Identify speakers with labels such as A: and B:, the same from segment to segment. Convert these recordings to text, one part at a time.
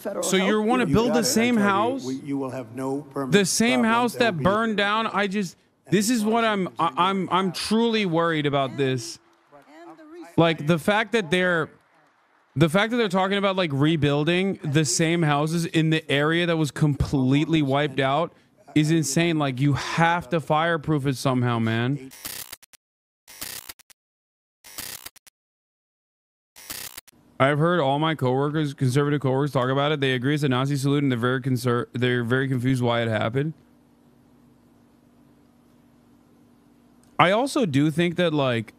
A: federal
B: So
A: help.
B: you want to build the same house?
C: You will have no permanent
B: The same
C: problem.
B: house that burned down? This is what I'm truly worried about this. Like the fact that they're talking about like rebuilding the same houses in the area that was completely wiped out is insane. Like you have to fireproof it somehow, man. I've heard all my coworkers, conservative coworkers, talk about it. They agree it's a Nazi salute, and they're very confused why it happened. I also do think that like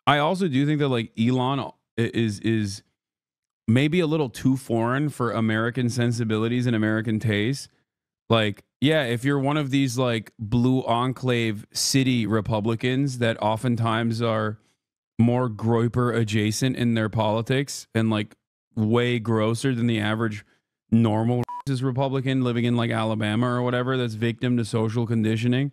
B: Elon is maybe a little too foreign for American sensibilities and American tastes. Like, yeah, if you're one of these like blue enclave city Republicans that oftentimes are more Groyper adjacent in their politics and like way grosser than the average normal Republican living in like Alabama or whatever that's victim to social conditioning.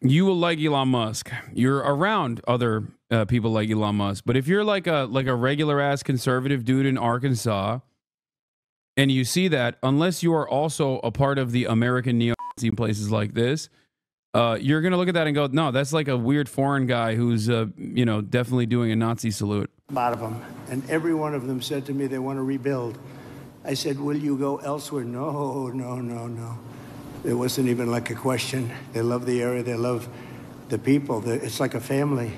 B: You will like Elon Musk. You're around other people like Elon Musk. But if you're like a regular ass conservative dude in Arkansas and you see that, unless you are also a part of the American neo-Nazi places like this, you're going to look at that and go, no, that's like a weird foreign guy who's, definitely doing a Nazi salute.
C: A lot of them. And every one of them said to me they want to rebuild. I said, will you go elsewhere? No, no, no, no. It wasn't even like a question. They love the area. They love the people. It's like a family.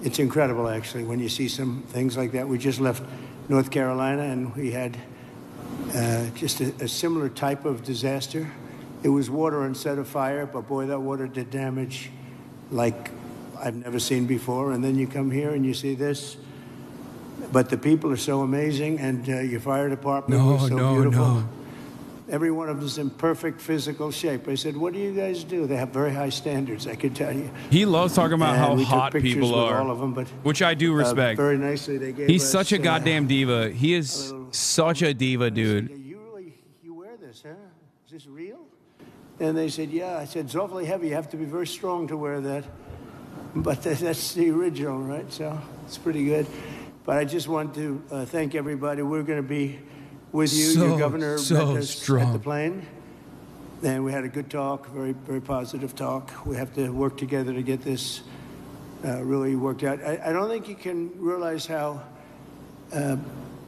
C: It's incredible, actually, when you see some things like that. We just left North Carolina, and we had just a similar type of disaster. It was water instead of fire, but boy, that water did damage like I've never seen before. And then you come here and you see this. But the people are so amazing, and your fire department was so beautiful. No. Every one of them is in perfect physical shape. I said, what do you guys do? They have very high standards, I can tell you.
B: He loves talking about how hot people are,
C: all of them, but,
B: which I do respect.
C: Very nicely, they gave
B: He's
C: us,
B: such a goddamn diva. He is such a diva, dude.
C: You wear this, huh? Is this real? And they said, yeah. I said, it's awfully heavy. You have to be very strong to wear that. But that's the original, right? So it's pretty good. But I just want to thank everybody. We're going to be with you. Your governor met us at the plane. And we had a good talk, very, very positive talk. We have to work together to get this really worked out. I don't think you can realize how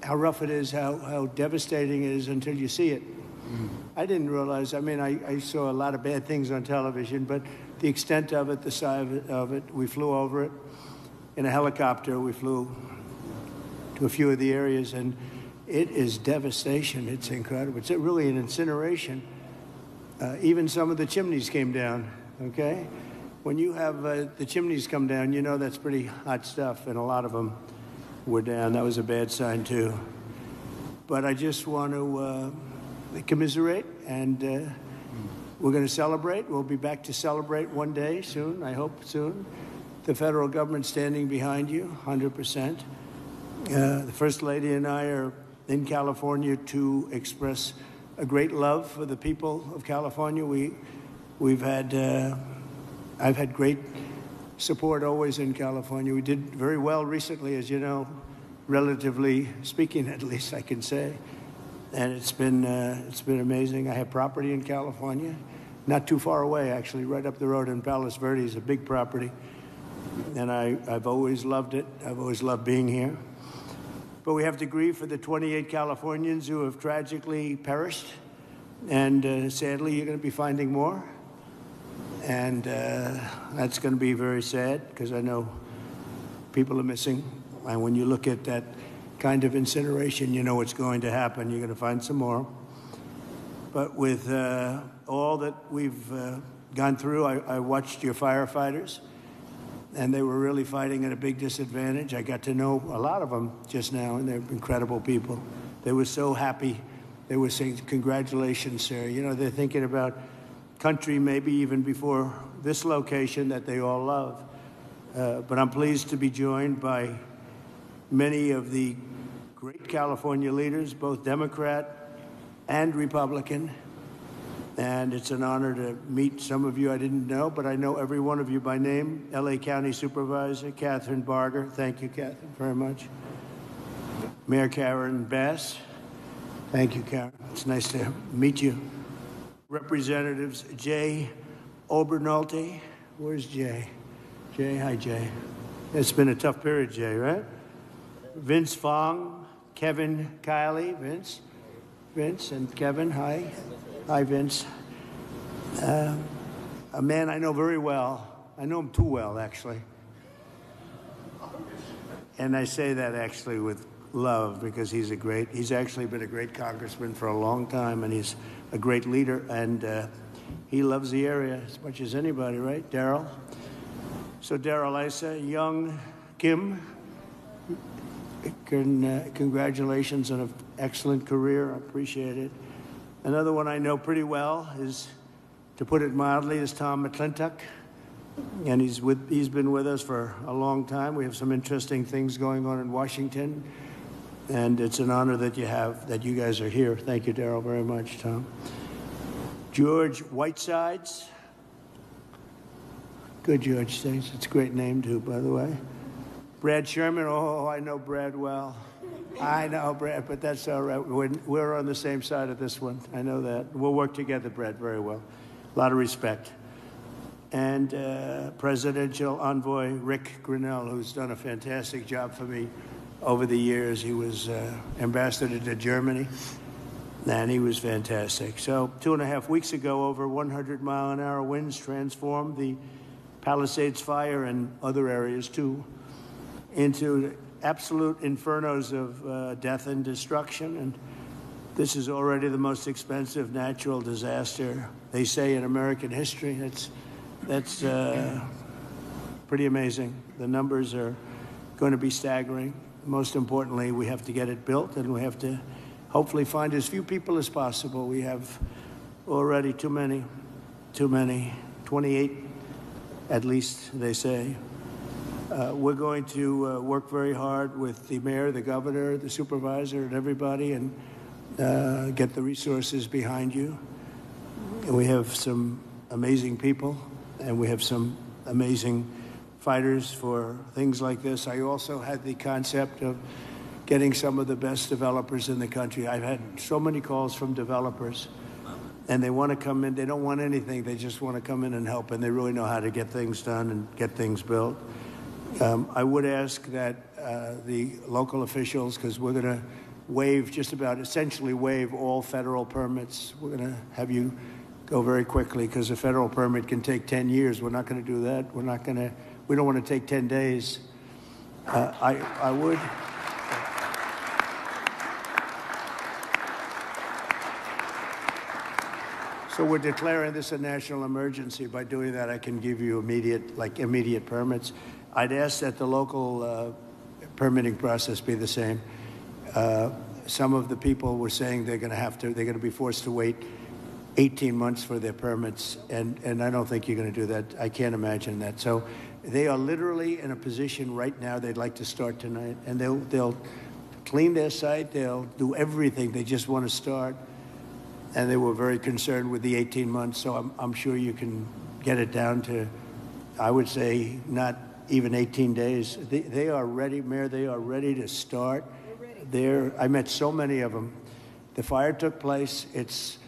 C: rough it is, how devastating it is until you see it. I didn't realize, I mean, I saw a lot of bad things on television, but the extent of it, the size of it, we flew over it in a helicopter. We flew to a few of the areas, and it is devastation. It's incredible. It's really an incineration. Even some of the chimneys came down, okay? When you have the chimneys come down, you know that's pretty hot stuff, and a lot of them were down. That was a bad sign, too. But I just want to commiserate, and we're going to celebrate. We'll be back to celebrate one day soon, I hope soon. The federal government standing behind you, 100%. The First Lady and I are in California to express a great love for the people of California. I've had great support always in California. We did very well recently, as you know, relatively speaking, at least I can say. And it's been amazing. I have property in California, not too far away, actually, right up the road in Palos Verdes, a big property. And I've always loved it. I've always loved being here. But we have to grieve for the 28 Californians who have tragically perished. And sadly, you're going to be finding more. And that's going to be very sad, because I know people are missing. And when you look at that kind of incineration, you know what's going to happen. You're going to find some more. But with all that we've gone through, I watched your firefighters, and they were really fighting at a big disadvantage. I got to know a lot of them just now, and they're incredible people. They were so happy. They were saying, congratulations, sir. You know, they're thinking about country maybe even before this location that they all love. But I'm pleased to be joined by many of the great California leaders, both Democrat and Republican. And it's an honor to meet some of you I didn't know, but I know every one of you by name. LA County Supervisor Catherine Barger. Thank you, Catherine, very much. Mayor Karen Bass. Thank you, Karen. It's nice to meet you. Representatives Jay Obernolte. Where's Jay? Jay, hi, Jay. It's been a tough period, Jay, right? Vince Fong, Kevin Kiley, Vince and Kevin, hi. Hi, Vince. A man I know very well. I know him too well, actually. And I say that actually with love because he's actually been a great congressman for a long time, and he's a great leader, and he loves the area as much as anybody, right, Daryl? So Daryl Issa, young Kim, congratulations on an excellent career. I appreciate it. Another one I know pretty well is, to put it mildly, is Tom McClintock. And he's been with us for a long time. We have some interesting things going on in Washington. And it's an honor that you guys are here. Thank you, Daryl, very much, Tom. George Whitesides. Good, George. Thanks. It's a great name, too, by the way. Brad Sherman. Oh, I know Brad well. I know Brad, but that's all right. We're on the same side of this one. I know that. We'll work together, Brad, very well. A lot of respect. And Presidential Envoy Rick Grinnell, who's done a fantastic job for me over the years. He was ambassador to Germany, and he was fantastic. So 2.5 weeks ago, over 100-mile-an-hour winds transformed the Palisades fire and other areas, too, into absolute infernos of death and destruction. And this is already the most expensive natural disaster, they say, in American history. That's pretty amazing. The numbers are going to be staggering. Most importantly, we have to get it built, and we have to hopefully find as few people as possible. We have already too many, 28 at least, they say. We're going to work very hard with the mayor, the governor, the supervisor, and everybody, and get the resources behind you. And we have some amazing people, and we have some amazing fighters for things like this. I also had the concept of getting some of the best developers in the country. I've had so many calls from developers, and they want to come in. They don't want anything. They just want to come in and help, and they really know how to get things done and get things built. I would ask that the local officials, because we're going to essentially waive all federal permits. We're going to have you go very quickly, because a federal permit can take 10 years. We're not going to do that. We don't want to take 10 days. I would. So we're declaring this a national emergency. By doing that, I can give you immediate permits. I'd ask that the local permitting process be the same. Some of the people were saying they're going to be forced to wait 18 months for their permits, and I don't think you're going to do that. I can't imagine that. So they are literally in a position right now they'd like to start tonight, and they'll clean their site, they'll do everything. They just want to start, and they were very concerned with the 18 months. So I'm sure you can get it down to, I would say, not even 18 days. They are ready, Mayor. They are ready to start. I met so many of them. The fire took place. It's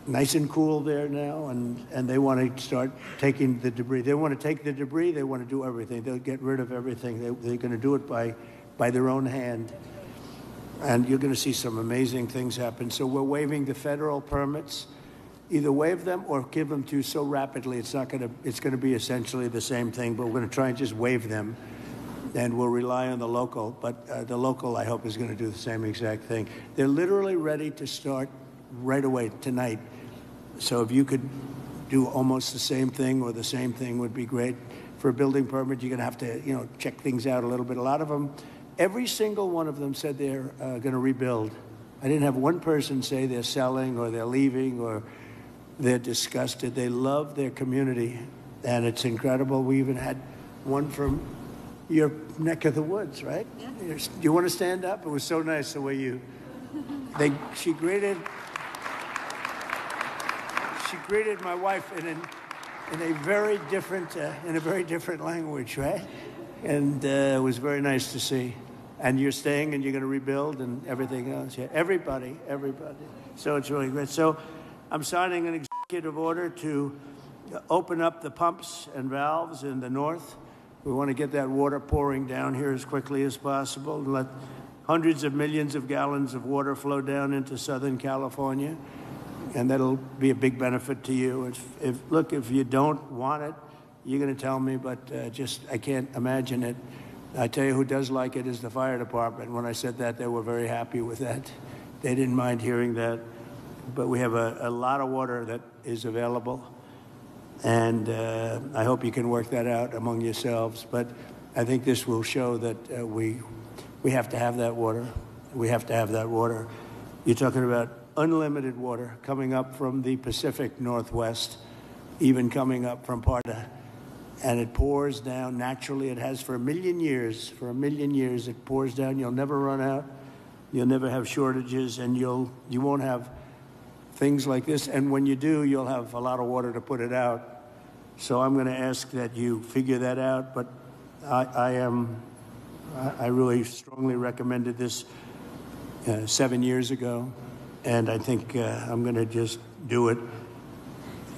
C: nice and cool there now, and they want to start taking the debris. They want to take the debris. They want to do everything. They'll get rid of everything. They're going to do it by their own hand. And you're going to see some amazing things happen. So we're waiving the federal permits. Either waive them or give them to you so rapidly it's going to be essentially the same thing, but we're going to try and just waive them, and we'll rely on the local. But the local, I hope, is going to do the same exact thing. They're literally ready to start right away tonight. So if you could do almost the same thing or the same thing would be great. For a building permit, you're going to have to, check things out a little bit. A lot of them, every single one of them said they're going to rebuild. I didn't have one person say they're selling or they're leaving or they're disgusted. They love their community, and it's incredible. We even had one from your neck of the woods, right? Yeah. Do you want to stand up? It was so nice the way she greeted my wife in a very different language, right? And it was very nice to see. And you're staying and you're going to rebuild and everything else. Yeah, everybody. So it's really great. So I'm signing an executive order to open up the pumps and valves in the north. We want to get that water pouring down here as quickly as possible and let hundreds of millions of gallons of water flow down into Southern California. And that'll be a big benefit to you. If you don't want it, you're going to tell me, but I can't imagine it. I tell you who does like it is the fire department. When I said that, they were very happy with that. They didn't mind hearing that. But we have a lot of water that is available. And I hope you can work that out among yourselves. But I think this will show that we have to have that water. We have to have that water. You're talking about unlimited water coming up from the Pacific Northwest, even coming up from Parda. And it pours down naturally. It has for a million years. For a million years, it pours down. You'll never run out. You'll never have shortages, and you won't have things like this. And when you do, you'll have a lot of water to put it out. So I'm going to ask that you figure that out. But I really strongly recommended this 7 years ago, and I think I'm going to just do it.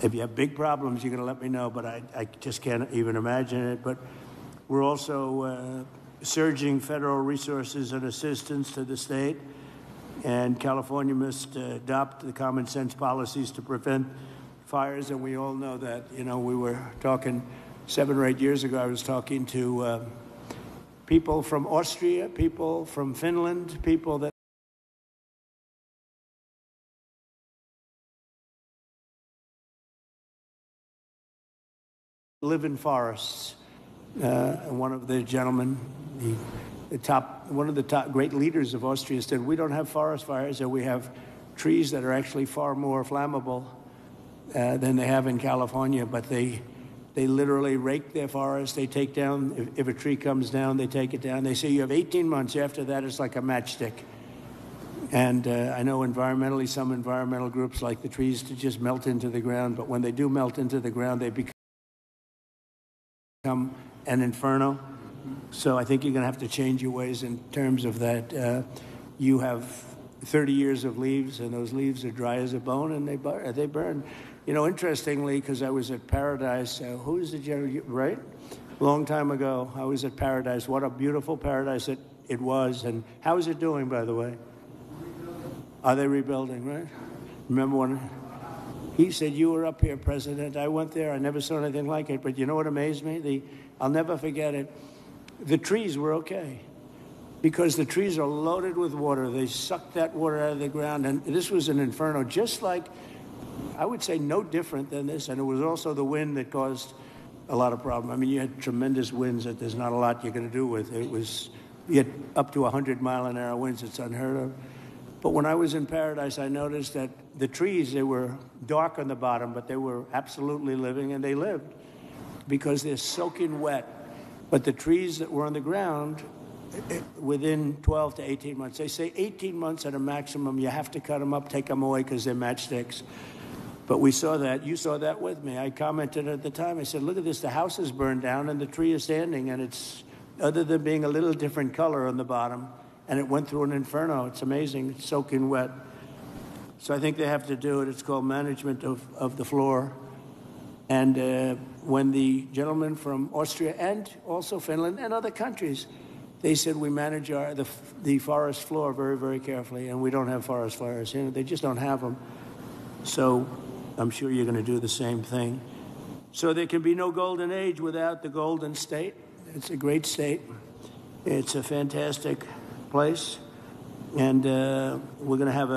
C: If you have big problems, you're going to let me know, but I just can't even imagine it. But we're also surging federal resources and assistance to the state, and California must adopt the common sense policies to prevent fires, and we all know that. You know, we were talking 7 or 8 years ago, I was talking to people from Austria, people from Finland, people that live in forests. One of the gentlemen, one of the top great leaders of Austria said, we don't have forest fires, and we have trees that are actually far more flammable than they have in California, but they literally rake their forests. They take down, if a tree comes down, they take it down. They say you have 18 months. After that, it's like a matchstick. And I know environmentally, some environmental groups like the trees to just melt into the ground, but when they do melt into the ground, they become an inferno. So I think you're going to have to change your ways in terms of that. You have 30 years of leaves, and those leaves are dry as a bone, and they burn. You know, interestingly, because I was at Paradise, who is the general, right? Long time ago, I was at Paradise. What a beautiful paradise it was. And how is it doing, by the way? Are they rebuilding, right? Remember when he said, you were up here, President. I went there. I never saw anything like it. But you know what amazed me? I'll never forget it. The trees were okay, because the trees are loaded with water. They sucked that water out of the ground. And this was an inferno, just like, I would say, no different than this. And it was also the wind that caused a lot of problem. I mean, you had tremendous winds that there's not a lot you're going to do with. You had up to 100-mile-an-hour winds. It's unheard of. But when I was in Paradise, I noticed that the trees, they were dark on the bottom, but they were absolutely living, and they lived because they're soaking wet. But the trees that were on the ground, within 12 to 18 months, they say 18 months at a maximum, you have to cut them up, take them away because they're matchsticks. But we saw that. You saw that with me. I commented at the time. I said, look at this. The house is burned down, and the tree is standing, and it's, other than being a little different color on the bottom, and it went through an inferno. It's amazing. It's soaking wet. So I think they have to do it. It's called management of the floor. And when the gentleman from Austria and also Finland and other countries, they said we manage the forest floor very, very carefully, and we don't have forest fires. You know, they just don't have them. So I'm sure you're going to do the same thing. So there can be no golden age without the Golden State. It's a great state. It's a fantastic place, and we're going to have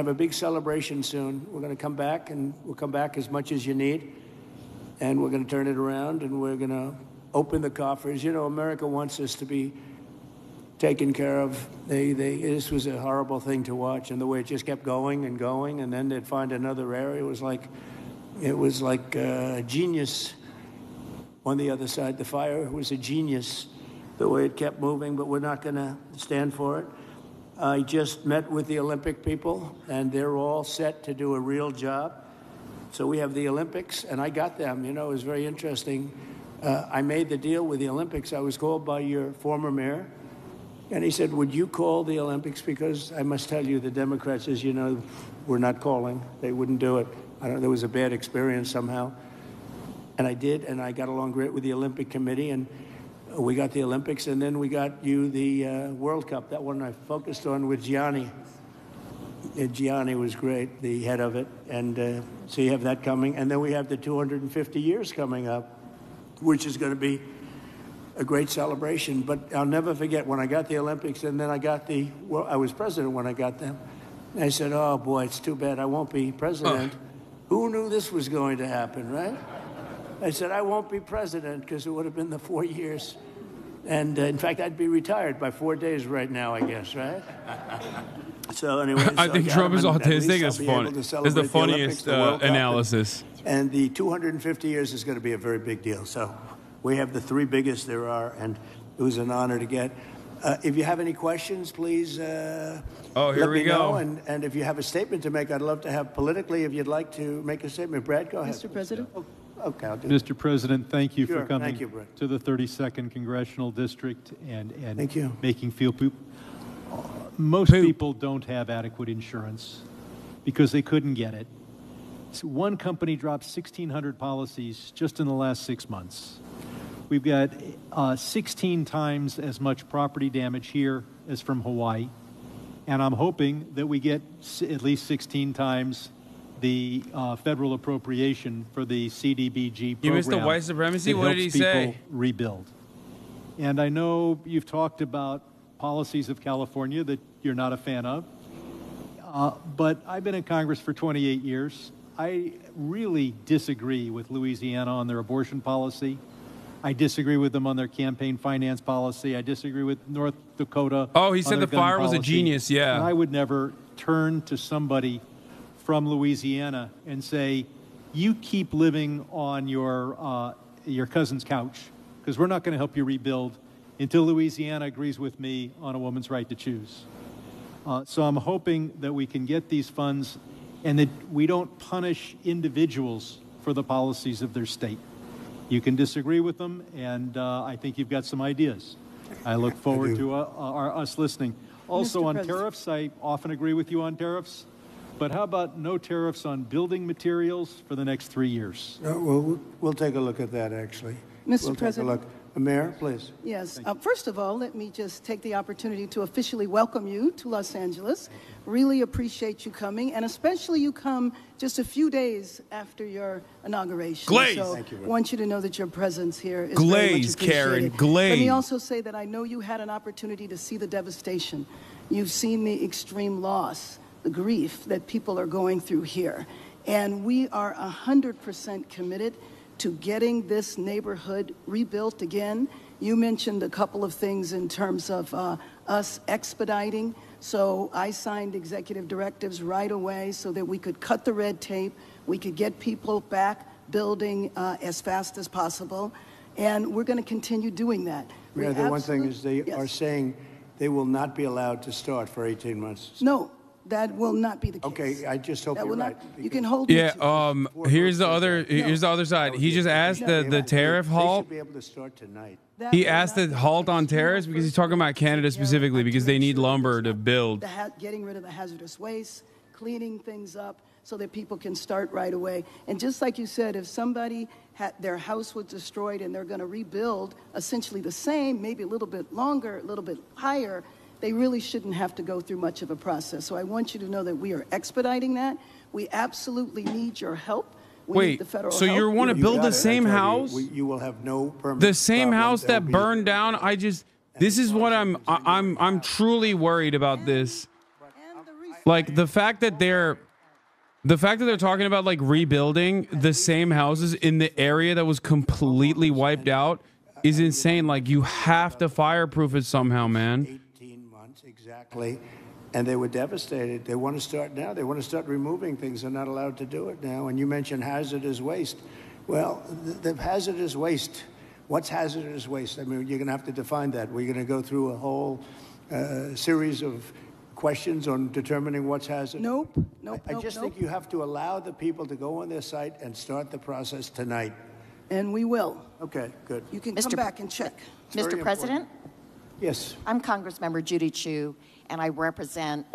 C: a big celebration soon. We're going to come back, and we'll come back as much as you need, and we're going to turn it around, and we're going to open the coffers. You know, America wants us to be taken care of. This was a horrible thing to watch, and the way it just kept going and going, and then they'd find another area. It was like a genius on the other side. The fire was a genius, the way it kept moving, but we're not going to stand for it. I just met with the Olympic people, and they're all set to do a real job. So we have the Olympics, and I got them. You know, it was very interesting. I made the deal with the Olympics. I was called by your former mayor, And he said, would you call the Olympics? Because I must tell you, the Democrats, as you know, were not calling. They wouldn't do it. I don't know, there was a bad experience somehow. And I did, and I got along great with the Olympic Committee, and we got the Olympics, and then we got you the World Cup. That one I focused on with Gianni. Gianni was great, the head of it. And so you have that coming. And then we have the 250 years coming up, which is going to be a great celebration. But I'll never forget when I got the Olympics, and then I was president when I got them. And I said, oh boy, it's too bad I won't be president. Who knew this was going to happen, right? I said, I won't be president because it would have been the 4 years. And in fact, I'd be retired by 4 days right now, I guess, right? So anyway,
B: I think Trump is autistic. It's funny. It's the funniest analysis.
C: And the 250 years is going to be a very big deal. So we have the three biggest there are, and it was an honor to get. If you have any questions, please
B: here
C: let
B: we
C: me
B: go.
C: know. And if you have a statement to make, I'd love to have politically, if you'd like to make a statement. Brad, go ahead.
A: Mr. President.
C: Okay, I'll do
D: Mr. President, thank you
C: Sure,
D: for coming
C: thank you, Brett.
D: to the 32nd Congressional District and
C: Thank you.
D: making feel poop. Most people don't have adequate insurance because they couldn't get it. So one company dropped 1,600 policies just in the last 6 months. We've got 16 times as much property damage here as from Hawaii. And I'm hoping that we get at least 16 times the federal appropriation for the CDBG program.
B: You missed the white supremacy? What did he say?
D: Rebuild. And I know you've talked about policies of California that you're not a fan of, but I've been in Congress for 28 years. I really disagree with Louisiana on their abortion policy. I disagree with them on their campaign finance policy. I disagree with North Dakota.
B: Oh, he said the fire was a genius, yeah.
D: And I would never turn to somebody from Louisiana and say, you keep living on your cousin's couch, because we're not going to help you rebuild until Louisiana agrees with me on a woman's right to choose. So I'm hoping that we can get these funds and that we don't punish individuals for the policies of their state. You can disagree with them, and I think you've got some ideas. I look forward to us listening. Also
A: Mr.
D: on
A: President.
D: tariffs, I often agree with you on tariffs, but how about no tariffs on building materials for the next 3 years?
C: We'll take a look at that, actually.
A: Mr.
C: We'll
A: President.
C: take a look. Mayor, please.
A: Yes. First of all, let me just take the opportunity to officially welcome you to Los Angeles. Really appreciate you coming, and especially you come just a few days after your inauguration.
B: Glaze.
A: So
C: Thank you,
A: I want you to know that your presence here is
B: Glaze,
A: very much appreciated.
B: Karen, glaze.
A: Let me also say that I know you had an opportunity to see the devastation. You've seen the extreme loss, the grief that people are going through here. And we are 100% committed to getting this neighborhood rebuilt again. You mentioned a couple of things in terms of us expediting. So I signed executive directives right away so that we could cut the red tape, we could get people back building as fast as possible, and we're going to continue doing that.
C: Yeah, the one thing is they
A: Yes.
C: are saying they will not be allowed to start for 18 months.
A: No, that will not be the case.
C: Okay, I just hope
A: That
C: you're
A: will
C: right.
A: not. You can hold me to it.
B: Yeah, here's the other side. He just asked the tariff
C: They
B: halt.
C: should be able to start tonight.
A: That
B: He
A: will
B: asked
A: not
B: the
A: be
B: halt on
A: case.
B: tariffs because he's talking about Canada specifically because they need lumber to build.
A: Getting rid of the hazardous waste, cleaning things up so that people can start right away. And just like you said, if somebody their house was destroyed and they're going to rebuild essentially the same, maybe a little bit longer, a little bit higher, they really shouldn't have to go through much of a process. So I want you to know that we are expediting that. We absolutely need your help. We need the
B: Wait,
A: federal
B: so
A: help.
B: you want to
C: You
B: build
C: got
B: the
C: it.
B: same
C: I tell you,
B: house?
C: You will have no permit.
B: The same
C: problems.
B: house
C: There'll
B: that
C: be-
B: burned down? This is what I'm truly worried about this.
A: And the resources.
B: Like the fact that they're talking about like rebuilding the same houses in the area that was completely wiped out is insane. Like you have to fireproof it somehow, man.
C: 18 months, exactly. And they were devastated. They want to start now. They want to start removing things. They're not allowed to do it now. And you mentioned hazardous waste. Well, the hazardous waste, what's hazardous waste? I mean, you're going to have to define that. We're going to go through a whole series of questions on determining what's hazardous.
A: Nope.
C: I just think you have to allow the people to go on their site and start the process tonight.
A: And we will.
C: Okay, good.
A: You can come back and check.
C: very
E: Mr. President,
C: Yes.
E: I'm Congressmember Judy Chu, and I represent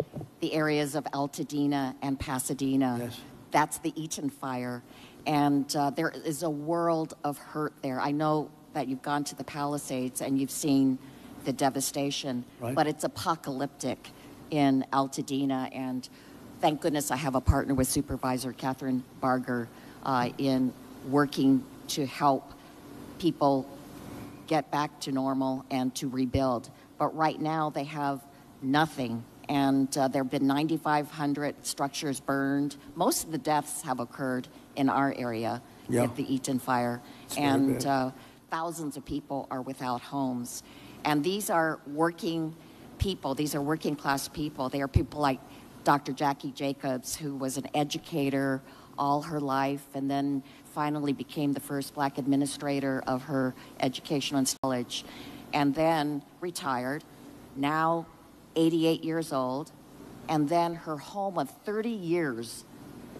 E: the areas of Altadena and Pasadena.
C: Yes.
E: That's the Eaton fire, and there is a world of hurt there. I know that you've gone to the Palisades and you've seen the devastation,
C: right,
E: but it's apocalyptic in Altadena, and thank goodness I have a partner with Supervisor Catherine Barger in working to help people get back to normal and to rebuild. But right now they have nothing, and there have been 9,500 structures burned. Most of the deaths have occurred in our area with the Eaton fire, and thousands of people are without homes. And these are working people. These are working class people. They are people like Dr. Jackie Jacobs, who was an educator all her life and then finally became the first black administrator of her education and college, and then retired, now 88 years old, and then her home of 30 years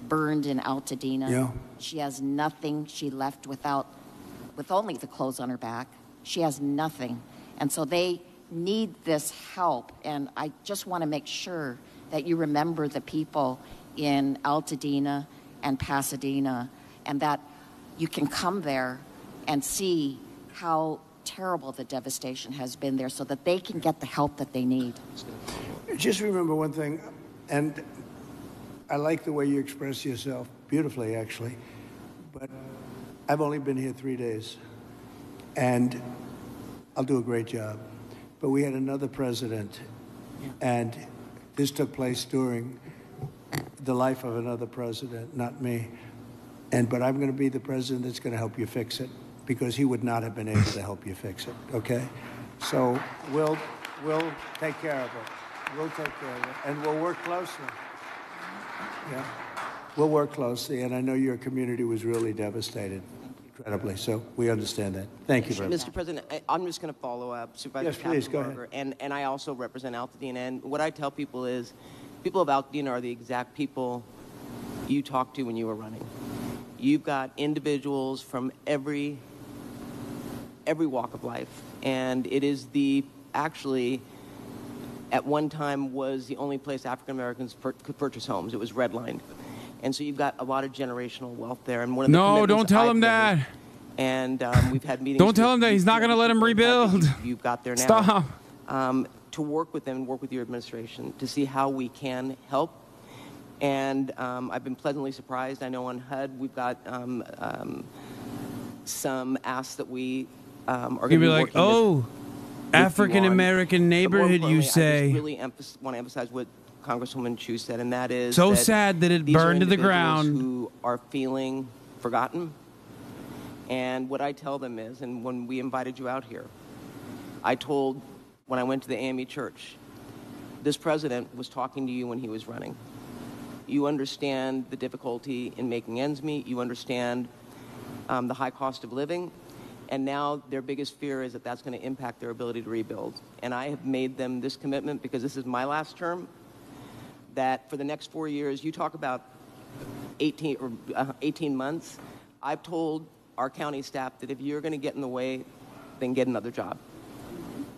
E: burned in Altadena.
C: Yeah.
E: She has nothing. She left with only the clothes on her back. She has nothing. And so they need this help. And I just want to make sure that you remember the people in Altadena and Pasadena, and that you can come there and see how terrible the devastation has been there so that they can get the help that they need.
C: Just remember one thing, and I like the way you express yourself beautifully, actually, but I've only been here 3 days, and I'll do a great job. But we had another president, and this took place during the life of another president, not me. But I'm going to be the president that's going to help you fix it, because he would not have been able to help you fix it, okay? So we'll take care of it. We'll take care of it, and we'll work closely. Yeah, we'll work closely, and I know your community was really devastated, incredibly, so we understand that. Thank you very much.
F: Mr. President, I'm just going to follow up. Supervisor
C: Yes, please, go
F: Barger,
C: ahead.
F: and I also represent Altadena, and what I tell people is, people of Altadena are the exact people you talked to when you were running. You've got individuals from every walk of life, and it is actually, at one time, was the only place African Americans could purchase homes. It was redlined. And so you've got a lot of generational wealth there. And one of the
B: No, don't tell him that.
F: And we've had meetings.
B: Don't tell him that. He's not going to let him rebuild.
F: You've got there now.
B: Stop.
F: To work with them and work with your administration to see how we can help. And I've been pleasantly surprised. I know on HUD we've got some asks that we are going to be
B: like,
F: working with
B: African American neighborhood, you say.
F: I just really want to emphasize what Congresswoman Chu said, and that is
B: so sad that it burned to the ground.
F: Who are feeling forgotten. And what I tell them is, and when we invited you out here, I told, when I went to the AME church, this president was talking to you when he was running. You understand the difficulty in making ends meet. You understand the high cost of living. And now their biggest fear is that that's going to impact their ability to rebuild. And I have made them this commitment, because this is my last term, that for the next 4 years, you talk about 18 months, I've told our county staff that if you're going to get in the way, then get another job.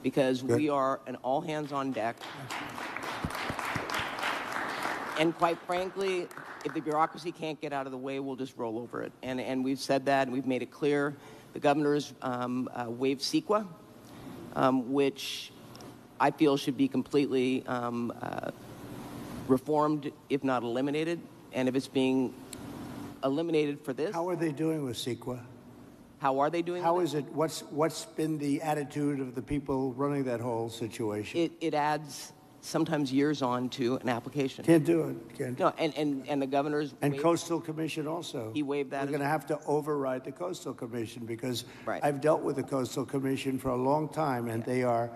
F: Because we are an all hands on deck. And quite frankly, if the bureaucracy can't get out of the way, we'll just roll over it. And we've said that, and we've made it clear. The governor's waived CEQA, which I feel should be completely reformed, if not eliminated. And if it's being eliminated for this...
C: How are they doing with CEQA?
F: How are they doing
C: How
F: with
C: is it? What's been the attitude of the people running that whole situation?
F: It adds sometimes years on to an application.
C: Can't do it. Can't.
F: No, and the governor's...
C: And Coastal Commission also.
F: He waived that.
C: We're going to have to override the Coastal Commission, because
F: Right.
C: I've dealt with the Coastal Commission for a long time, and they are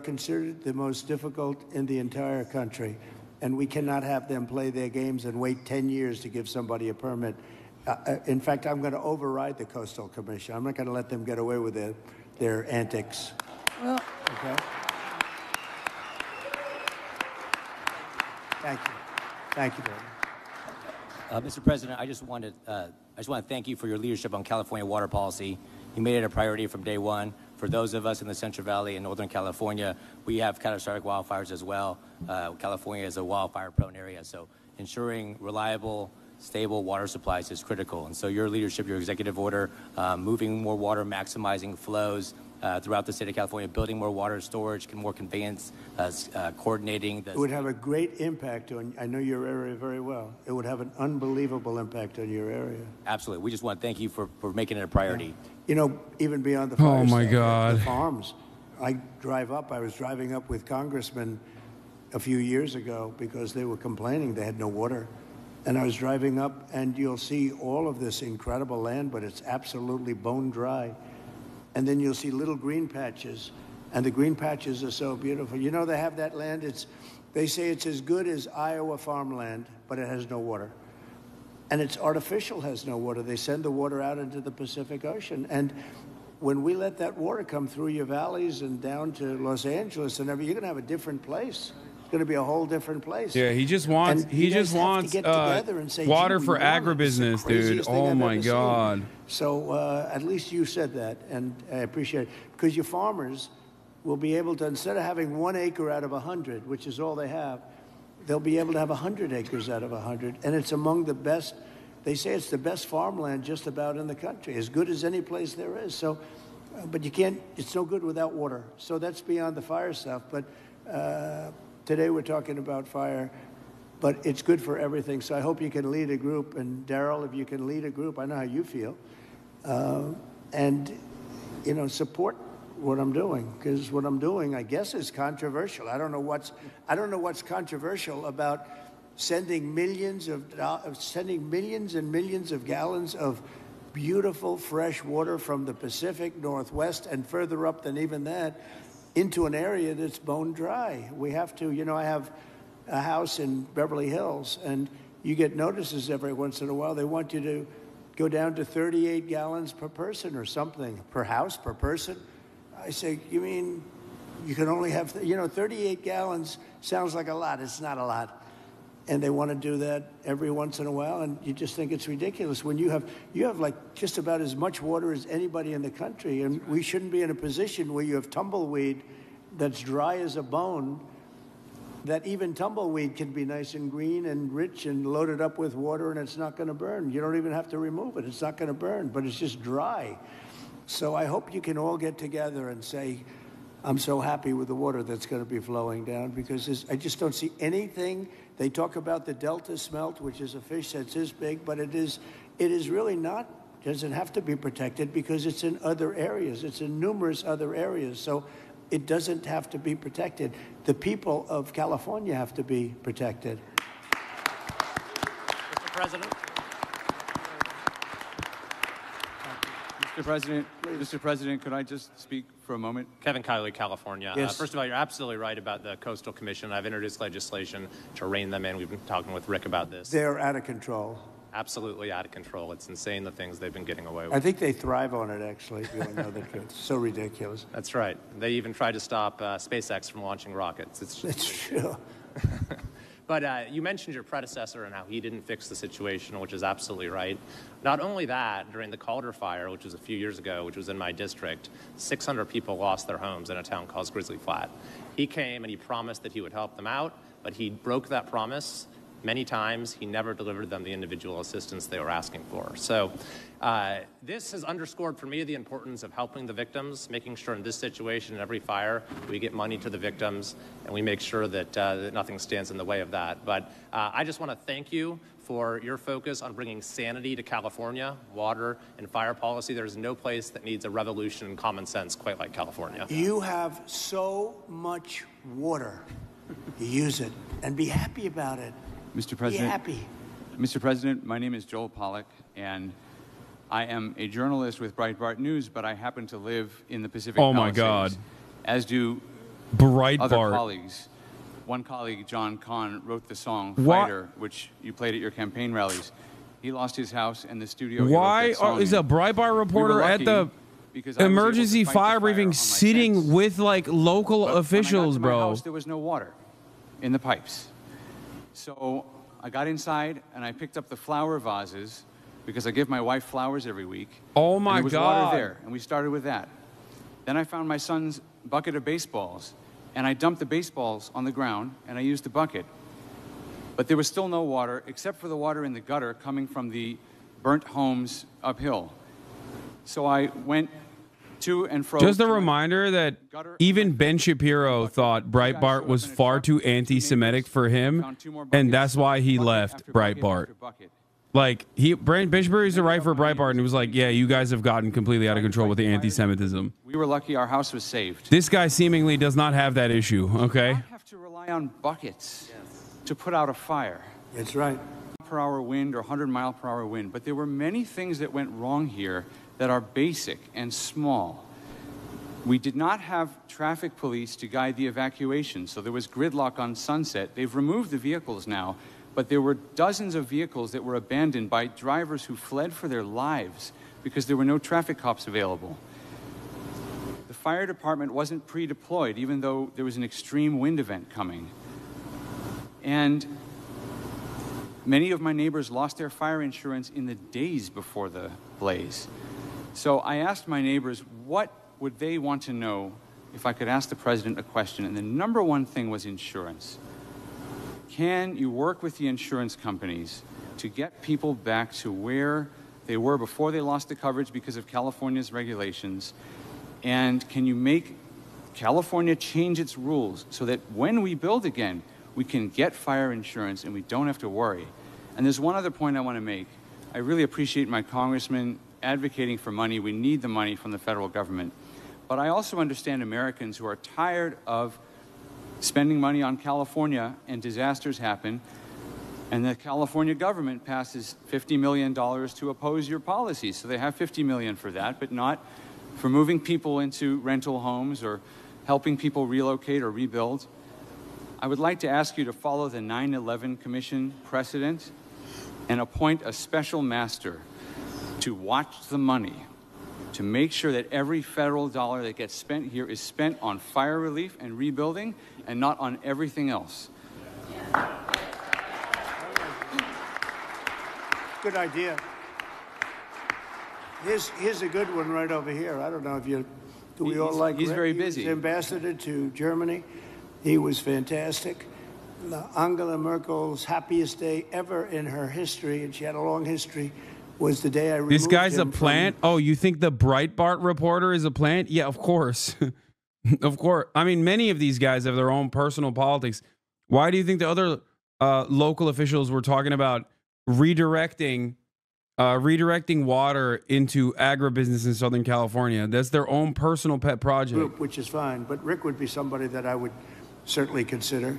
C: considered the most difficult in the entire country. And we cannot have them play their games and wait 10 years to give somebody a permit. In fact, I'm going to override the Coastal Commission. I'm not going to let them get away with their antics.
A: Well,
C: Okay? Thank you. Thank you very much.
G: Mr. President, I just want to thank you for your leadership on California water policy. You made it a priority from day one. for those of us in the Central Valley and Northern California, we have catastrophic wildfires as well. California is a wildfire-prone area, so ensuring reliable, stable water supplies is critical. And so your leadership, your executive order, moving more water, maximizing flows throughout the state of California, building more water storage, more conveyance, coordinating.
C: It would have a great impact on, I know your area very well. It would have an unbelievable impact on your area.
G: Absolutely. We just want to thank you for making it a priority.
C: Yeah. You know, even beyond the fire
B: Oh my
C: stuff,
B: God.
C: the farms. I was driving up with congressmen a few years ago because they were complaining they had no water. And I was driving up, and you'll see all of this incredible land, but it's absolutely bone dry. And then you'll see little green patches, and the green patches are so beautiful. You know, they have that land, they say it's as good as Iowa farmland, but it has no water. And it's artificial, has no water. They send the water out into the Pacific Ocean. And when we let that water come through your valleys and down to Los Angeles and everything, you're going to have a different place. It's going to be a whole different place.
B: Yeah, he just wants water for agribusiness, dude. Oh my God.
C: So at least you said that, and I appreciate it. Because your farmers will be able to, instead of having 1 acre out of 100, which is all they have, they'll be able to have 100 acres out of 100. And it's among the best, they say it's the best farmland just about in the country, as good as any place there is. So, but you can't, it's no good without water. So that's beyond the fire stuff. But today we're talking about fire, but it's good for everything. So I hope you can lead a group. And Daryl, if you can lead a group, I know how you feel. And, you know, support what I'm doing, because what I'm doing, I guess, is controversial. I don't know what's controversial about sending millions and millions of gallons of beautiful fresh water from the Pacific Northwest and further up than even that into an area that's bone dry. We have to, you know, I have a house in Beverly Hills, and you get notices every once in a while. They want you to go down to 38 gallons per person or something, per house, per person. I say, you mean you can only have, 38 gallons sounds like a lot. It's not a lot. And they want to do that every once in a while, and you just think it's ridiculous when you have like just about as much water as anybody in the country, and we shouldn't be in a position where you have tumbleweed that's dry as a bone, that even tumbleweed can be nice and green and rich and loaded up with water, and it's not going to burn. You don't even have to remove it. It's not going to burn, but it's just dry. So I hope you can all get together and say, I'm so happy with the water that's going to be flowing down, because I just don't see anything. They talk about the Delta smelt, which is a fish that's this big, but it is really not, doesn't have to be protected because it's in other areas. It's in numerous other areas. So it doesn't have to be protected. The people of California have to be protected.
H: Mr. President.
I: Mr. President, could I just speak for a moment?
H: Kevin Kiley, California.
C: Yes.
H: First of all, you're absolutely right about the Coastal Commission. I've introduced legislation to rein them in. We've been talking with Rick about this.
C: They're out of control.
H: Absolutely out of control. It's insane the things they've been getting away with.
C: I think they thrive on it, actually, if you want to know the truth. It's so ridiculous.
H: That's right. They even tried to stop SpaceX from launching rockets.
C: It's true.
H: But you mentioned your predecessor and how he didn't fix the situation, which is absolutely right. Not only that, during the Calder fire, which was a few years ago, which was in my district, 600 people lost their homes in a town called Grizzly Flat. He came and he promised that he would help them out, but he broke that promise many times. He never delivered them the individual assistance they were asking for. So this has underscored for me the importance of helping the victims, making sure in this situation, in every fire, we get money to the victims, and we make sure that, that nothing stands in the way of that. But I just want to thank you for your focus on bringing sanity to California, water and fire policy. There's no place that needs a revolution in common sense quite like California.
C: You have so much water. Use it and be happy about it.
I: Mr. President,
C: be happy.
I: Mr. President, my name is Joel Pollack, and I am a journalist with Breitbart News, but I happen to live in the Pacific
B: Oh my
I: Palisades,
B: God.
I: as do
B: Breitbart.
I: other colleagues. One colleague, John Kahn, wrote the song
B: What?
I: Fighter, which you played at your campaign rallies. He lost his house and the studio.
B: Why is a Breitbart reporter at the emergency fire briefing sitting with like local officials,
I: when I got to my
B: bro?
I: house, there was no water in the pipes. So I got inside and I picked up the flower vases because I give my wife flowers every week.
B: Oh my
I: and there was
B: God.
I: water there, and we started with that. Then I found my son's bucket of baseballs, and I dumped the baseballs on the ground, and I used the bucket. But there was still no water, except for the water in the gutter coming from the burnt homes uphill. So I went to and fro.
B: Just a reminder that even Ben Shapiro thought Breitbart was far too anti-Semitic for him, and that's why he left Breitbart. Like, Ben Shapiro used to write for Breitbart, and he was like, yeah, you guys have gotten completely out of control with the anti-Semitism.
I: We were lucky our house was saved.
B: This guy seemingly does not have that issue, okay?
I: You don't have to rely on buckets to put out a fire.
C: That's right.
I: Per hour wind or 100-mile-per-hour wind. But there were many things that went wrong here that are basic and small. We did not have traffic police to guide the evacuation, so there was gridlock on Sunset. They've removed the vehicles now, but there were dozens of vehicles that were abandoned by drivers who fled for their lives because there were no traffic cops available. The fire department wasn't pre-deployed, even though there was an extreme wind event coming. And many of my neighbors lost their fire insurance in the days before the blaze. So I asked my neighbors, what would they want to know if I could ask the president a question? And the number one thing was insurance. Can you work with the insurance companies to get people back to where they were before they lost the coverage because of California's regulations? And can you make California change its rules so that when we build again, we can get fire insurance and we don't have to worry? And there's one other point I want to make. I really appreciate my congressman advocating for money. We need the money from the federal government. But I also understand Americans who are tired of spending money on California and disasters happen, and the California government passes $50 million to oppose your policies. So they have $50 million for that, but not for moving people into rental homes or helping people relocate or rebuild. I would like to ask you to follow the 9/11 Commission precedent and appoint a special master to watch the money, to make sure that every federal dollar that gets spent here is spent on fire relief and rebuilding and not on everything else.
C: Good idea. Here's a good one right over here. I don't know if you, do we all like
I: He's
C: Rick?
I: very busy.
C: He was ambassador to Germany. He was fantastic. Angela Merkel's happiest day ever in her history, and she had a long history, was the day I removed
B: This guy's a
C: him
B: plant? Oh, you think the Breitbart reporter is a plant? Yeah, of course. Of course. I mean, many of these guys have their own personal politics. Why do you think the other local officials were talking about redirecting water into agribusiness in Southern California? That's their own personal pet project.
C: Group, which is fine, but Rick would be somebody that I would certainly consider.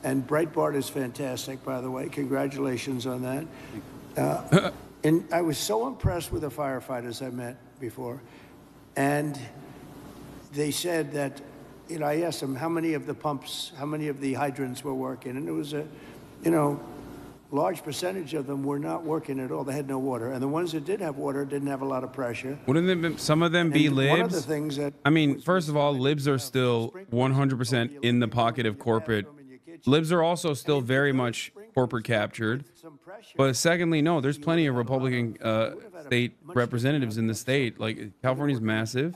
C: And Breitbart is fantastic, by the way. Congratulations on that. And I was so impressed with the firefighters I met before. And they said that, you know, I asked them how many of the pumps, how many of the hydrants were working. And it was a, you know, large percentage of them were not working at all. They had no water. And the ones that did have water didn't have a lot of pressure.
B: Wouldn't some of them be libs?
C: One of the things that...
B: I mean, first of all, libs are still 100% in the pocket of corporate. Libs are also still very much corporate captured. But secondly, no, there's plenty of Republican state representatives in the state. Like, California's massive.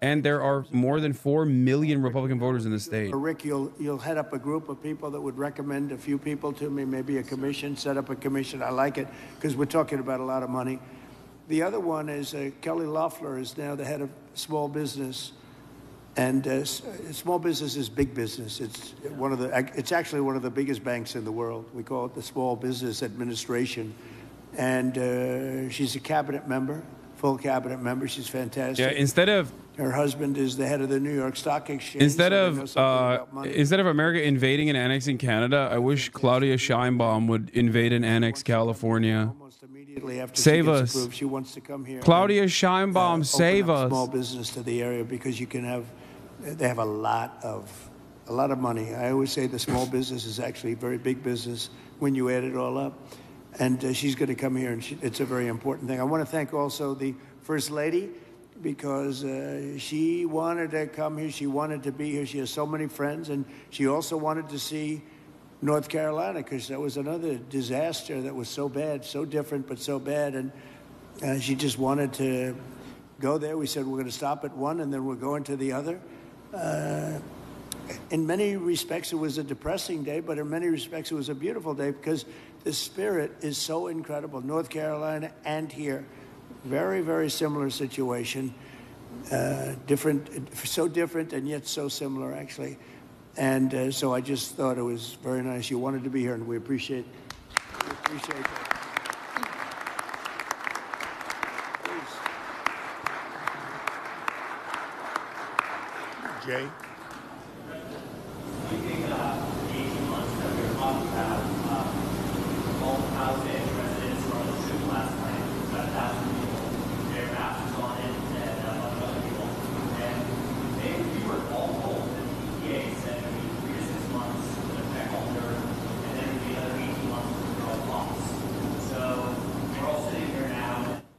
B: And there are more than 4 million Republican voters in the state.
C: Rick, you'll head up a group of people that would recommend a few people to me, maybe a commission, set up a commission. I like it because we're talking about a lot of money. The other one is Kelly Loeffler is now the head of small business. And small business is big business. It's actually one of the biggest banks in the world. We call it the Small Business Administration. And she's a cabinet member, full cabinet member. She's fantastic.
B: Yeah, instead of...
C: Her husband is the head of the New York Stock Exchange.
B: Instead of America invading and annexing Canada, I wish Claudia Sheinbaum would invade and annex California. Save us.
C: She wants to come here.
B: Claudia Sheinbaum, save us.
C: Small business to the area because you can have, they have a lot of money. I always say the small business is actually a very big business when you add it all up. And she's going to come here, and it's a very important thing. I want to thank also the First Lady, because she wanted to come here. She wanted to be here. She has so many friends, and she also wanted to see North Carolina because that was another disaster that was so bad, so different, but so bad. And she just wanted to go there. We said we're going to stop at one and then we're going to the other. In many respects, it was a depressing day, but in many respects, it was a beautiful day because the spirit is so incredible. North Carolina and here, very, very similar situation. Different, so different and yet so similar, actually. And so I just thought it was very nice. You wanted to be here, and we appreciate that. Please. Jay?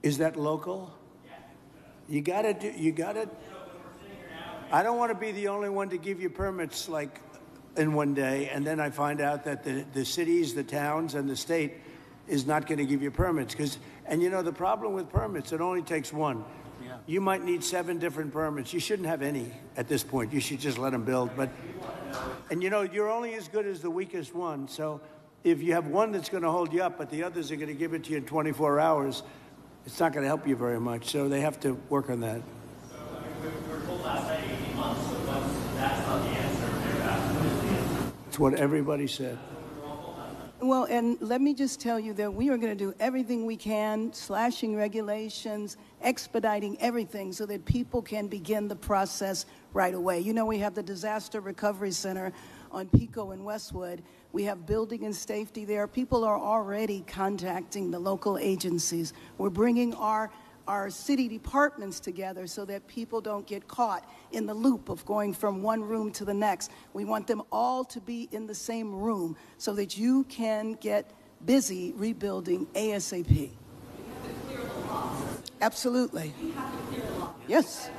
C: Is that local? You gotta. I don't want to be the only one to give you permits like in one day, and then I find out that the cities, the towns, and the state is not going to give you permits. And you know, the problem with permits, it only takes one. Yeah. You might need 7 different permits. You shouldn't have any at this point. You should just let them build. And you know, you're only as good as the weakest one. So if you have one that's going to hold you up, but the others are going to give it to you in 24 hours, it's not going to help you very much. So they have to work on that.
J: So we were told last night 18 months, so that's not the answer. What is the answer?
C: It's what everybody said.
A: Well, and let me just tell you that we are going to do everything we can, slashing regulations, expediting everything so that people can begin the process right away. You know, we have the Disaster Recovery Center on Pico and Westwood. We have building and safety there. People are already contacting the local agencies. We're bringing our city departments together so that people don't get caught in the loop of going from one room to the next. We want them all to be in the same room so that you can get busy rebuilding ASAP. Absolutely. Yes.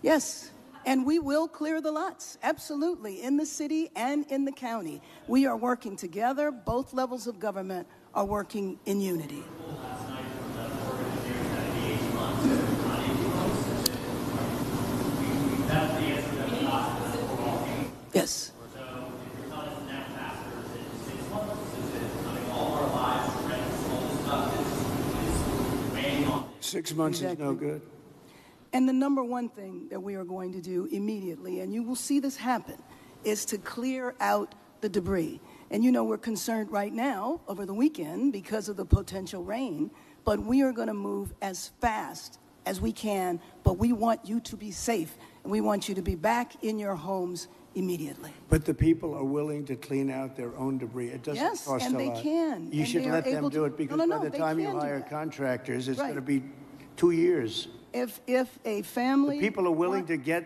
A: Yes. And we will clear the lots, absolutely, in the city and in the county. We are working together. Both levels of government are working in unity. Yes.
C: 6 months
A: Exactly.
C: is no good.
A: And the number one thing that we are going to do immediately, and you will see this happen, is to clear out the debris. And you know, we're concerned right now over the weekend because of the potential rain, but we are going to move as fast as we can, but we want you to be safe, and we want you to be back in your homes immediately.
C: But the people are willing to clean out their own debris. It doesn't
A: Yes,
C: cost
A: and
C: a
A: they
C: lot.
A: can,
C: You
A: and
C: should
A: they are
C: let them
A: able
C: do
A: to-
C: it because
A: No,
C: by the
A: they
C: time you
A: can do
C: hire
A: that.
C: contractors, it's
A: Right.
C: going to be 2 years.
A: If a family...
C: People are willing to get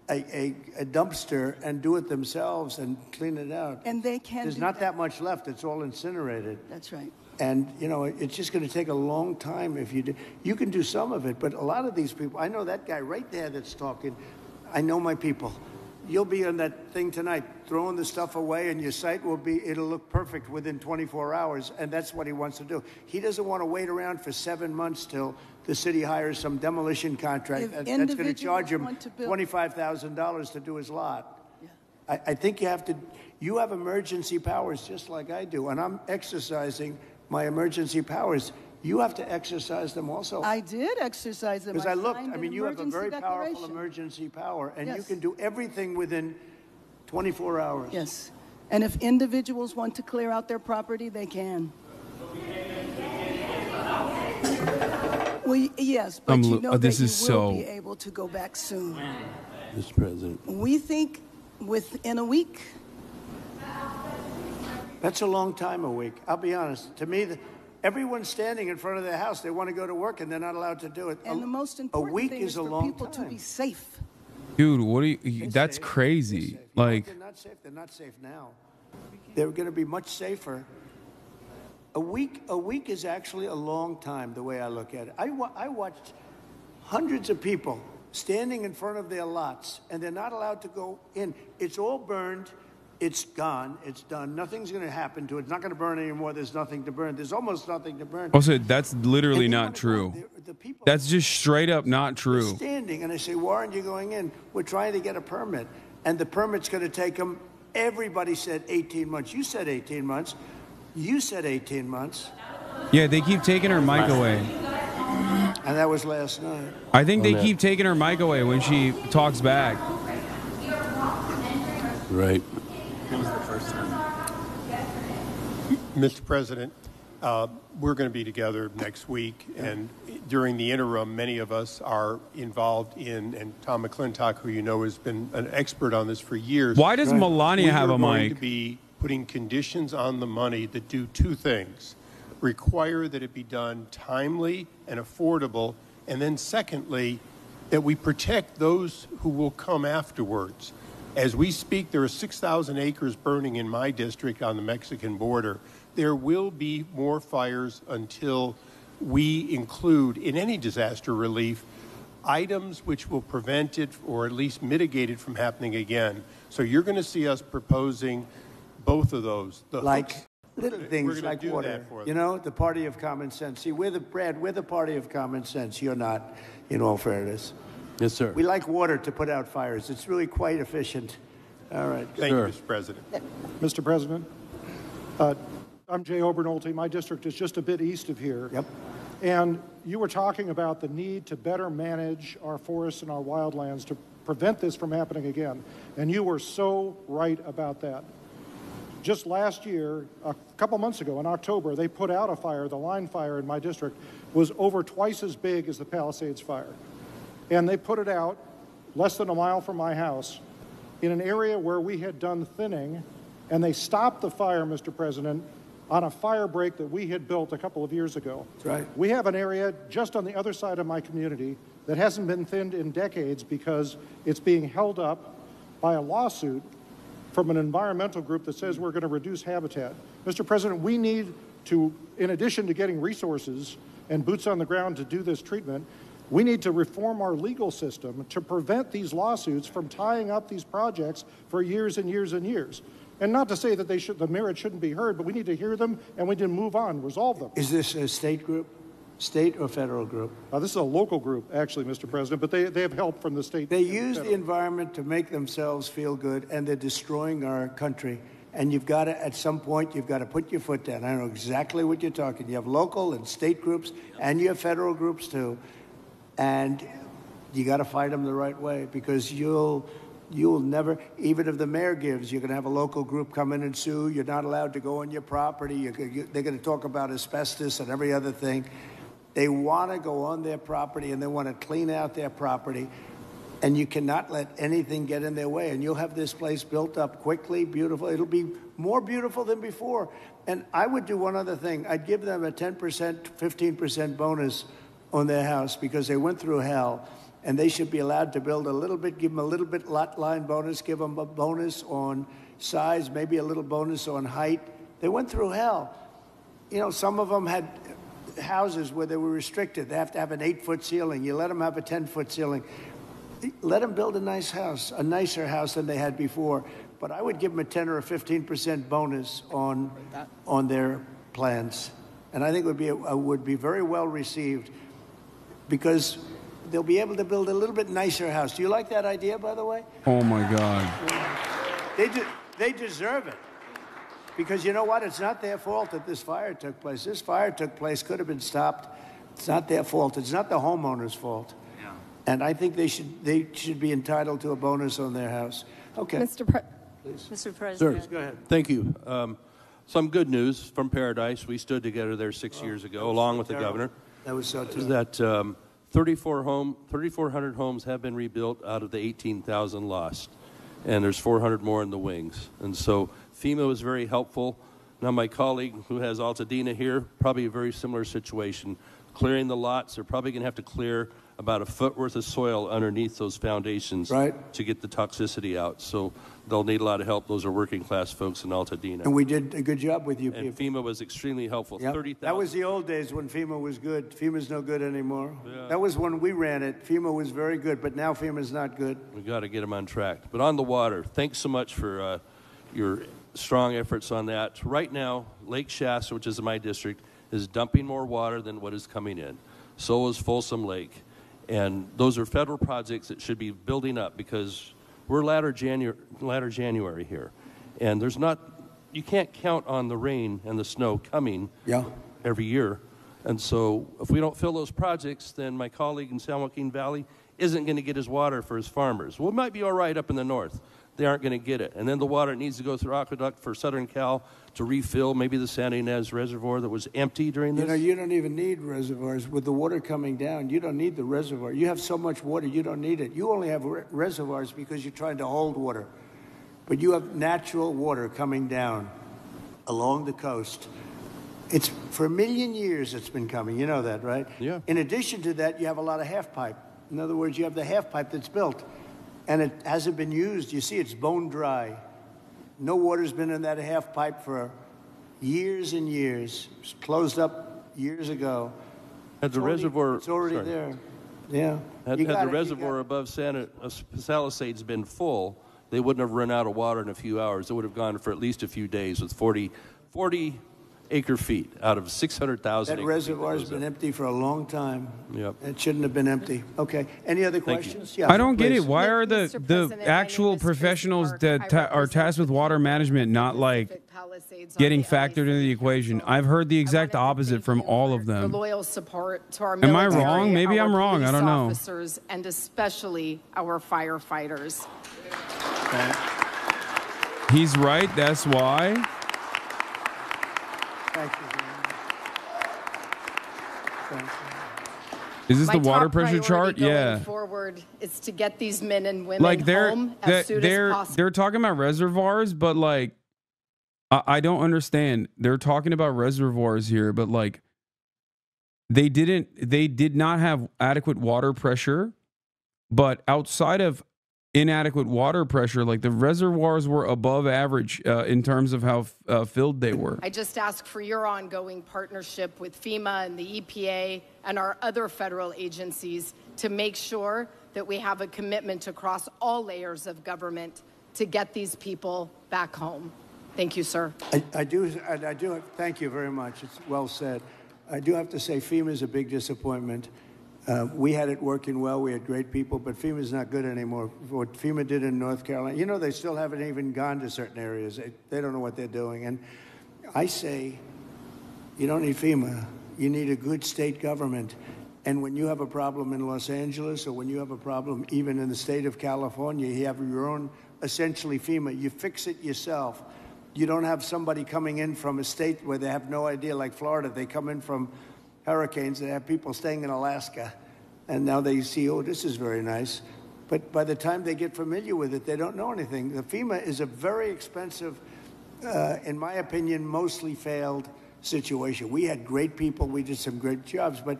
C: a dumpster and do it themselves and clean it out.
A: And they can
C: There's
A: do
C: not that much left. It's all incinerated.
A: That's right.
C: And, you know, it's just going to take a long time if you do. You can do some of it, but a lot of these people, I know that guy right there that's talking. I know my people. You'll be on that thing tonight, throwing the stuff away, and your site it'll look perfect within 24 hours, and that's what he wants to do. He doesn't want to wait around for 7 months till the city hires some demolition contract
A: If
C: that's going to
A: individuals
C: charge him
A: want to build-
C: $25,000 to do his lot.
A: Yeah.
C: I think you have emergency powers just like I do, and I'm exercising my emergency powers. You have to exercise them also.
A: I did exercise them.
C: Because I looked,
A: signed
C: I
A: an
C: mean, you have a
A: emergency
C: very powerful
A: declaration.
C: emergency power, and you
A: Yes.
C: can do everything within 24 hours.
A: Yes. And if individuals want to clear out their property, they can. Well, yes, but you know
B: this
A: that you
B: is
A: will
B: so-
A: be able to go back soon.
C: Mr. President.
A: We think within a week.
C: That's a long time, a week. I'll be honest. To me, everyone's standing in front of their house. They want to go to work, and they're not allowed to do it.
A: And the most
C: a
A: important
C: week
A: thing
C: is
A: is
C: a
A: for
C: long
A: people
C: time.
A: to be safe.
B: Dude, what are you? That's
C: safe.
B: crazy.
C: They're safe.
B: Like,
C: They're not safe. They're not safe now. They're going to be much safer. A week is actually a long time, the way I look at it. I watched hundreds of people standing in front of their lots, and they're not allowed to go in. It's all burned. It's gone. It's done. Nothing's going to happen to it. It's not going to burn anymore. There's nothing to burn. There's almost nothing to burn.
B: Also, that's literally not true. That's just straight up not true.
C: Standing, and I say, why aren't you going in? We're trying to get a permit, and the permit's going to take them. Everybody said 18 months. You said 18 months. You said 18 months.
B: Yeah, they keep taking her mic away.
C: And that was last night.
B: I think they keep taking her mic away when she talks back.
K: Right.
L: It was the first time.
M: Mr. President, we're going to be together next week, and during the interim, many of us are involved in, and Tom McClintock, who you know has been an expert on this for years.
B: Why does Melania have a mic?
M: We're going to be putting conditions on the money that do two things. Require that it be done timely and affordable, and then secondly, that we protect those who will come afterwards. As we speak, there are 6,000 acres burning in my district on the Mexican border. There will be more fires until we include in any disaster relief items which will prevent it or at least mitigate it from happening again. So you're going to see us proposing both of those.
C: Like little things like water. You know, the party of common sense. See, we're the party of common sense. You're not, in all fairness.
K: Yes, sir.
C: We like water to put out fires. It's really quite efficient. All right.
M: Thank you, Mr. President.
N: Mr. President, I'm Jay Obernolte. My district is just a bit east of here.
C: Yep.
N: And you were talking about the need to better manage our forests and our wildlands to prevent this from happening again. And you were so right about that. Just last year, a couple months ago in October, they put out a fire. The line fire in my district was over twice as big as the Palisades fire. And they put it out less than a mile from my house in an area where we had done thinning, and they stopped the fire, Mr. President, on a fire break that we had built a couple of years ago.
C: That's right.
N: We have an area just on the other side of my community that hasn't been thinned in decades because it's being held up by a lawsuit from an environmental group that says we're going to reduce habitat. Mr. President, we need to, in addition to getting resources and boots on the ground to do this treatment, we need to reform our legal system to prevent these lawsuits from tying up these projects for years and years and years. And not to say that the merit shouldn't be heard, but we need to hear them and we need to move on, resolve them.
C: Is this a state group? State or federal group?
N: This is a local group, actually, Mr. President, but they have help from the state.
C: They use the environment to make themselves feel good, and they're destroying our country. And you've got to, at some point, you've got to put your foot down. I know exactly what you're talking. You have local and state groups, and you have federal groups, too. And you got to fight them the right way, because you'll never, even if the mayor gives, you're going to have a local group come in and sue. You're not allowed to go on your property. They're going to talk about asbestos and every other thing. They want to go on their property, and they want to clean out their property. And you cannot let anything get in their way. And you'll have this place built up quickly, beautiful. It'll be more beautiful than before. And I would do one other thing. I'd give them a 10%, 15% bonus on their house, because they went through hell, and they should be allowed to build a little bit, give them a little bit lot line bonus, give them a bonus on size, maybe a little bonus on height. They went through hell. You know, some of them had houses where they were restricted. They have to have an 8-foot ceiling. You let them have a 10-foot ceiling. Let them build a nice house, a nicer house than they had before. But I would give them a 10 or a 15% bonus on their plans. And I think it would be very well received, because they'll be able to build a little bit nicer house. Do you like that idea, by the way?
B: Oh, my God.
C: They deserve it. Because you know what? It's not their fault that this fire took place. This fire took place, could have been stopped. It's not their fault. It's not the homeowner's fault. Yeah. And I think they should be entitled to a bonus on their house. Okay.
O: Mr. President.
K: Sir,
C: go ahead.
K: Thank you. Some good news from Paradise. We stood together there 6 years ago, along with the governor.
C: That was so terrible.
K: That 3,400 homes have been rebuilt out of the 18,000 lost. And there's 400 more in the wings. And so FEMA was very helpful. Now my colleague who has Altadena here, probably a very similar situation. Clearing the lots, they're probably going to have to clear about a foot worth of soil underneath those foundations to get the toxicity out. So they'll need a lot of help. Those are working class folks in Altadena.
C: And we did a good job with you people.
K: And FEMA was extremely helpful.
C: Yep.
K: 30,000.
C: That was the old days when FEMA was good. FEMA's no good anymore. Yeah. That was when we ran it. FEMA was very good, but now FEMA's not good.
K: We got to get them on track. But on the water, thanks so much for your strong efforts on that. Right now, Lake Shasta, which is in my district, is dumping more water than what is coming in. So is Folsom Lake. And those are federal projects that should be building up because we're latter January here. And there's not, you can't count on the rain and the snow coming every year. And so if we don't fill those projects, then my colleague in San Joaquin Valley isn't going to get his water for his farmers. Well, it might be all right up in the north. They aren't going to get it. And then the water needs to go through aqueduct for Southern Cal to refill maybe the Santa Ynez Reservoir that was empty during this.
C: You know, you don't even need reservoirs. With the water coming down, you don't need the reservoir. You have so much water, you don't need it. You only have reservoirs because you're trying to hold water. But you have natural water coming down along the coast. It's for 1 million years it's been coming. You know that, right?
K: Yeah.
C: In addition to that, you have a lot of half pipe. In other words, you have the half pipe that's built. And it hasn't been used. You see, it's bone dry. No water's been in that half pipe for years and years. It was closed up years ago.
K: Had the reservoir...
C: It's already there. Yeah.
K: Had the reservoir above Palisades been full, they wouldn't have run out of water in a few hours. It would have gone for at least a few days with 40 acre feet out of 600,000
C: That reservoir's been empty for a long time.
K: Yep.
C: It shouldn't have been empty. Okay. Any other questions?
B: I don't get it. Why are the actual professionals that are tasked with water management not like getting factored into the equation? I've heard the exact opposite from all of them.
P: Loyal support to our
B: Am I
P: military,
B: wrong? Maybe I'm wrong. I don't know.
P: Officers and especially our firefighters.
B: He's right. That's why.
C: Thank you. Thank you.
B: Is this
P: My
B: the water
P: top
B: pressure chart?
P: priority going
B: Yeah.
P: forward is to get these men and women
B: Like
P: home as soon as possible.
B: they're talking about reservoirs, but like I don't understand. They're talking about reservoirs here, but like they did not have adequate water pressure, but outside of inadequate water pressure, like the reservoirs were above average in terms of how filled they were.
P: I just ask for your ongoing partnership with FEMA and the EPA and our other federal agencies to make sure that we have a commitment across all layers of government to get these people back home. Thank you, sir.
C: I do. Thank you very much. It's well said. I do have to say FEMA is a big disappointment. We had it working well. We had great people, but FEMA's not good anymore. What FEMA did in North Carolina, you know, they still haven't even gone to certain areas. They don't know what they're doing. And I say, you don't need FEMA. You need a good state government. And when you have a problem in Los Angeles or when you have a problem even in the state of California, you have your own, essentially FEMA. You fix it yourself. You don't have somebody coming in from a state where they have no idea, like Florida. They come in from hurricanes. They have people staying in Alaska, and now they see, oh, this is very nice. But by the time they get familiar with it, they don't know anything. The FEMA is a very expensive, in my opinion, mostly failed situation. We had great people. We did some great jobs, but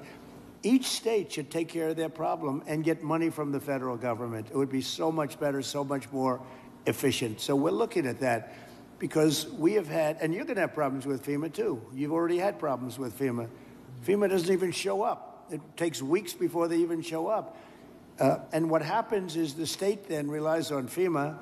C: each state should take care of their problem and get money from the federal government. It would be so much better, so much more efficient. So we're looking at that because we have had, and you're going to have problems with FEMA too. You've already had problems with FEMA. FEMA doesn't even show up. It takes weeks before they even show up. And what happens is the state then relies on FEMA,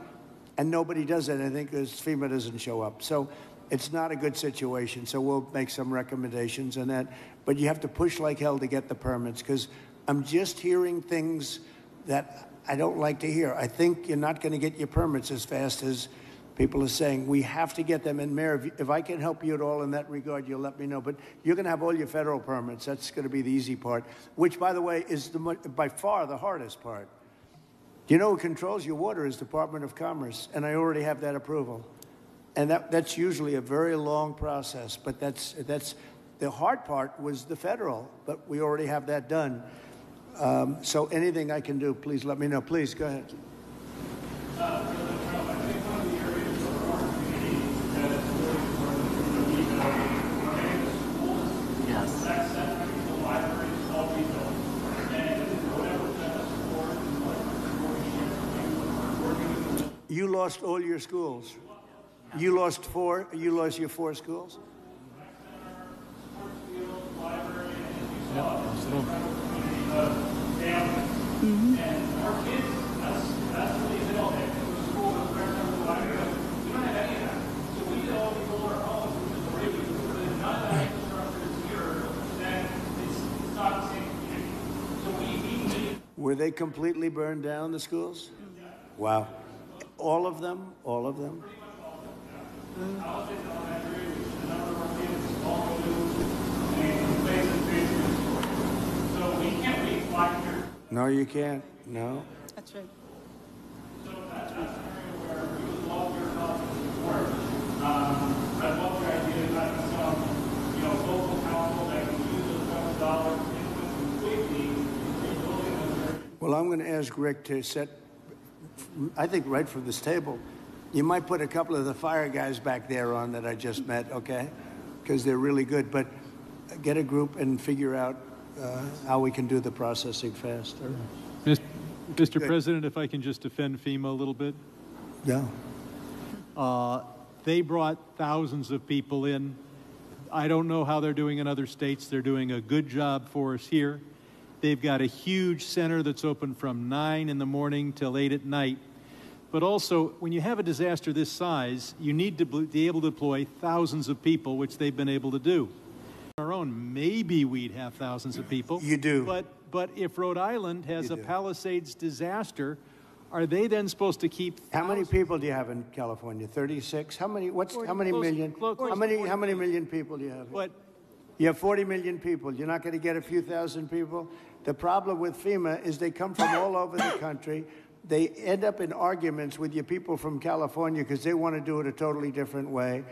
C: and nobody does anything because FEMA doesn't show up. So it's not a good situation. So we'll make some recommendations on that. But you have to push like hell to get the permits, because I'm just hearing things that I don't like to hear. I think you're not going to get your permits as fast as people are saying. We have to get them. And Mayor, if I can help you at all in that regard, you'll let me know. But you're going to have all your federal permits. That's going to be the easy part, which, by the way, is by far the hardest part. You know who controls your water is Department of Commerce, and I already have that approval. And that's usually a very long process, but that's the hard part was the federal, but we already have that done. So anything I can do, please let me know. Please, go ahead. You lost all your schools. You lost your 4 schools? Were they completely burned down, the schools? Wow. All of them? All of them?
J: So we can't leave like here.
C: No, you can't. No.
O: That's right.
J: So that's an area where we would love your help and support. I love your idea of having some, local council that can use those federal dollars quickly in rebuilding those areas.
C: Well, I'm going to ask Rick to set, I think right from this table, you might put a couple of the fire guys back there on that I just met, okay? Because they're really good. But get a group and figure out how we can do the processing faster.
D: Mr. President, if I can just defend FEMA a little bit.
C: Yeah.
D: They brought thousands of people in. I don't know how they're doing in other states. They're doing a good job for us here. They've got a huge center that's open from 9 in the morning till 8 at night. But also, when you have a disaster this size, you need to be able to deploy thousands of people, which they've been able to do. On our own, maybe we'd have thousands of people.
C: You do.
D: But if Rhode Island has a Palisades disaster, are they then supposed to keep?
C: How many people do you have in California? 36? How many? How many million? How many million people do you have?
D: What?
C: You have 40 million people. You're not going to get a few thousand people. The problem with FEMA is they come from all over the country. They end up in arguments with your people from California because they want to do it a totally different way.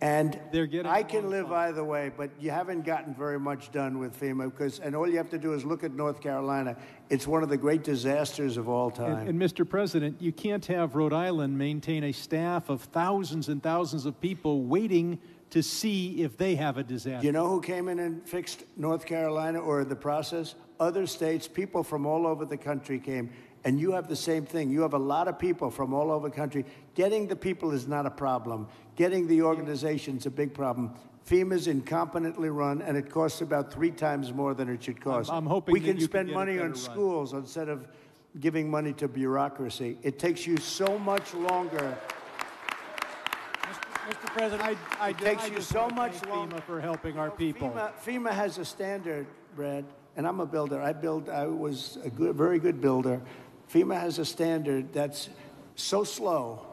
C: And I can live either way, but you haven't gotten very much done with FEMA and all you have to do is look at North Carolina. It's one of the great disasters of all time.
D: And Mr. President, you can't have Rhode Island maintain a staff of thousands and thousands of people waiting to see if they have a disaster.
C: You know who came in and fixed North Carolina or the process? Other states, people from all over the country came. And you have the same thing. You have a lot of people from all over the country. Getting the people is not a problem. Getting the organization's a big problem. FEMA's incompetently run, and it costs about 3 times more than it should cost.
D: I'm hoping
C: we
D: that
C: can
D: you
C: spend
D: can
C: money on schools instead of giving money to bureaucracy. It takes you so much longer.
D: Mr. President,
C: it takes you so much longer
D: FEMA for helping our people.
C: FEMA has a standard, Brad, and I'm a builder. I was a very good builder. FEMA has a standard that's so slow.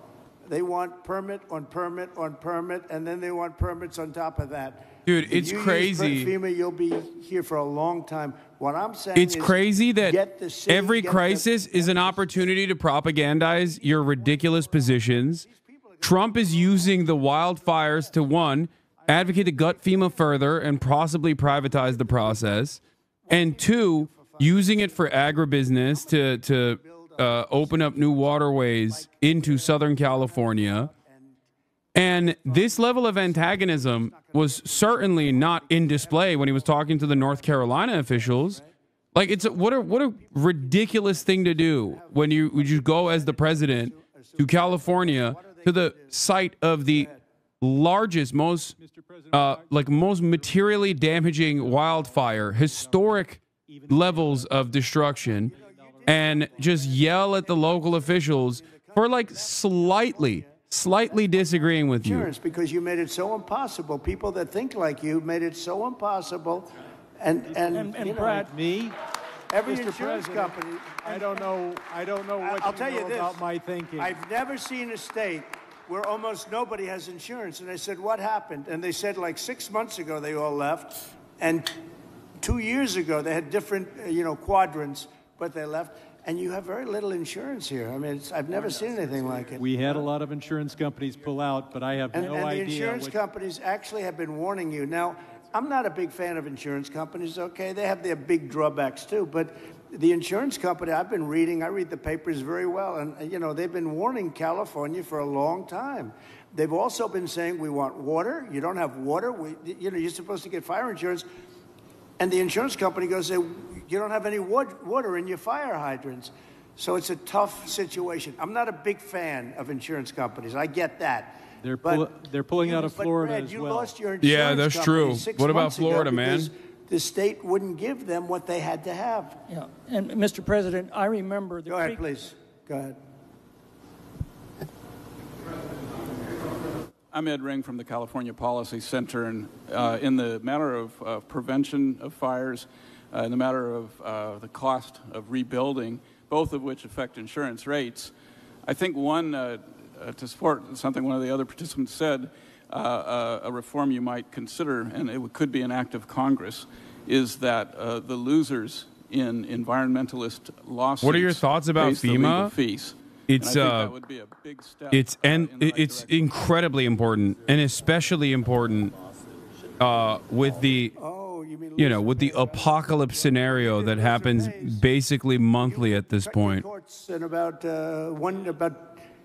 C: They want permit on permit on permit, and then they want permits on top of that.
B: Dude, it's crazy.
C: Use FEMA, you'll be here for a long time. What I'm saying
B: is, it's crazy that every crisis is an opportunity to propagandize your ridiculous positions. Trump is using the wildfires to, 1, advocate to gut FEMA further and possibly privatize the process, and 2, using it for agribusiness to open up new waterways into Southern California. And this level of antagonism was certainly not in display when he was talking to the North Carolina officials. Like, what a ridiculous thing to do when you go as the president to California, to the site of the largest, most materially damaging wildfire, historic levels of destruction, and just yell at the local officials for slightly disagreeing with you.
C: Because you made it so impossible. People that think like you made it so impossible. And
D: Brad,
C: every
D: Mr.
C: insurance
D: President,
C: company.
D: I don't know what
C: I'll tell you this,
D: about my thinking.
C: I've never seen a state where almost nobody has insurance. And I said, what happened? And they said 6 months ago they all left. And 2 years ago they had different, quadrants, but they left. And you have very little insurance here. I mean, I've never seen anything like it.
D: We had a lot of insurance companies pull out, but I have no idea.
C: And the insurance companies actually have been warning you. Now, I'm not a big fan of insurance companies, okay? They have their big drawbacks, too. But the insurance company, I read the papers very well. And, they've been warning California for a long time. They've also been saying, we want water. You don't have water. You're supposed to get fire insurance. And the insurance company goes, you don't have any water in your fire hydrants. So it's a tough situation. I'm not a big fan of insurance companies. I get that.
D: They're pulling out of Florida
C: Brad,
D: as
C: you
D: well.
C: Lost your insurance
B: yeah, that's true. What about Florida, man?
C: The state wouldn't give them what they had to have.
O: Yeah, and Mr. President, I remember the...
C: Go ahead, please. Go ahead.
Q: I'm Ed Ring from the California Policy Center, and in the matter of prevention of fires, in the matter of the cost of rebuilding, both of which affect insurance rates. I think one, to support something one of the other participants said, a reform you might consider, and it could be an act of Congress, is that the losers in environmentalist lawsuits.
B: What are your thoughts about
Q: face the legal
B: FEMA?
Q: fees.
B: It's
Q: that would be a big step.
B: It's incredibly important, and especially important with the with the apocalypse scenario that happens basically monthly at this point.
C: And about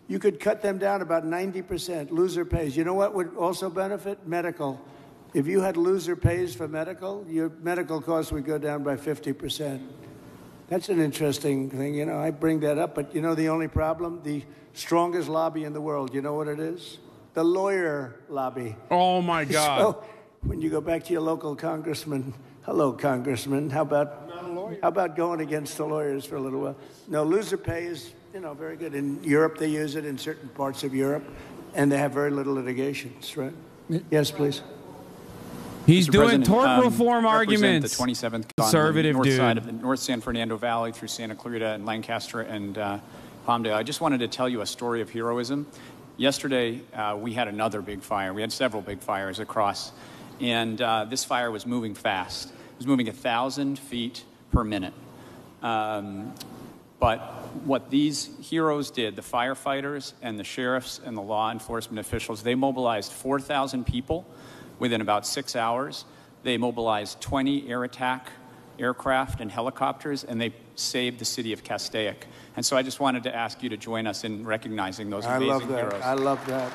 C: you could cut them down about 90%. Loser pays. You know what would also benefit? Medical. If you had loser pays for medical, your medical costs would go down by 50%. That's an interesting thing. You know, I bring that up, but you know the only problem? The strongest lobby in the world, you know what it is? The lawyer lobby.
B: Oh, my God.
C: So when you go back to your local congressman, hello, congressman, how about going against the lawyers for a little while? No, loser pay is, you know, very good. In Europe, they use it in certain parts of Europe, and they have very little litigations, right? Yes, please.
B: He's
R: Mr.
B: doing
R: President,
B: tort reform
R: represent
B: arguments.
R: The 27th
B: Conservative
R: on the north
B: dude.
R: side of the North San Fernando Valley through Santa Clarita and Lancaster and Palmdale. I just wanted to tell you a story of heroism. Yesterday, we had another big fire. We had several big fires across, and this fire was moving fast. It was moving 1,000 feet per minute. But what these heroes did, the firefighters and the sheriffs and the law enforcement officials, they mobilized 4,000 people within about 6 hours. They mobilized 20 air attack aircraft and helicopters, and they saved the city of Castaic. And so I just wanted to ask you to join us in recognizing those amazing heroes.
C: I love that.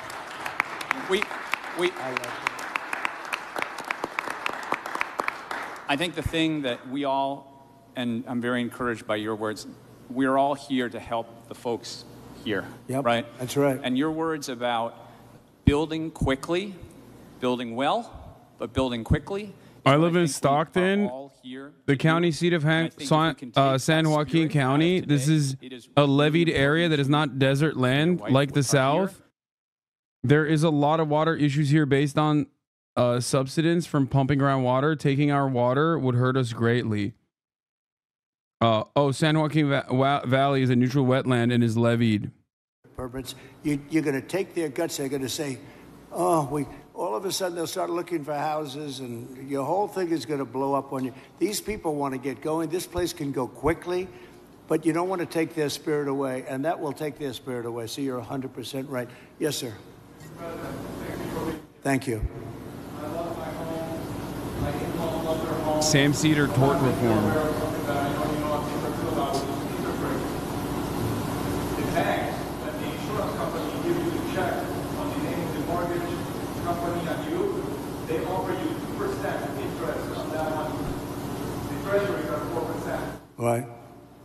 R: I think the thing that we all, and I'm very encouraged by your words, we're all here to help the folks here, right?
C: That's right.
R: And your words about building quickly, building well, but building quickly.
B: I live in Stockton, the county seat of San Joaquin County. This is a levied area that is not desert land like the South. There is a lot of water issues here based on subsidence from pumping groundwater. Taking our water would hurt us greatly. San Joaquin Valley is a neutral wetland and is levied.
C: Permits. You're going to take their guts. They're going to say, all of a sudden they'll start looking for houses, and your whole thing is going to blow up on you. These people want to get going. This place can go quickly, but you don't want to take their spirit away, and that will take their spirit away. So you're 100% right. Yes, sir. Thank you.
B: Sam Cedar tort reform.
J: They offer you 2% interest on that money. The treasuries are 4%.
C: Right.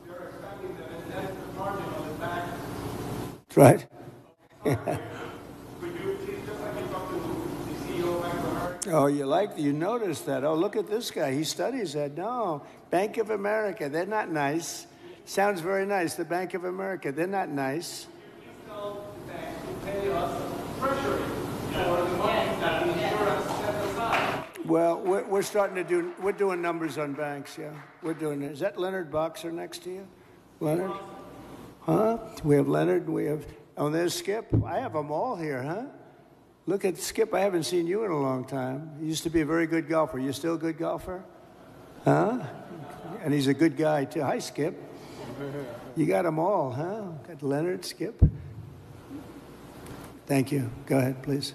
J: They're expecting that, and that's the margin on the back.
C: That's right.
J: Could you please, just like you talked to the CEO of Bank of America?
C: You noticed that. Oh, look at this guy. He studies that. No, Bank of America, they're not nice. Sounds very nice. The Bank of America, they're not nice.
J: Please tell the bank to pay us treasury for the money that the insurance set aside.
C: Well, we're doing numbers on banks, yeah. We're doing it. Is that Leonard Boxer next to you? Leonard? Huh? We have Leonard, there's Skip. I have them all here, huh? Look at Skip, I haven't seen you in a long time. You used to be a very good golfer. You still a good golfer? Huh? And he's a good guy, too. Hi, Skip. You got them all, huh? Got Leonard, Skip. Thank you. Go ahead, please.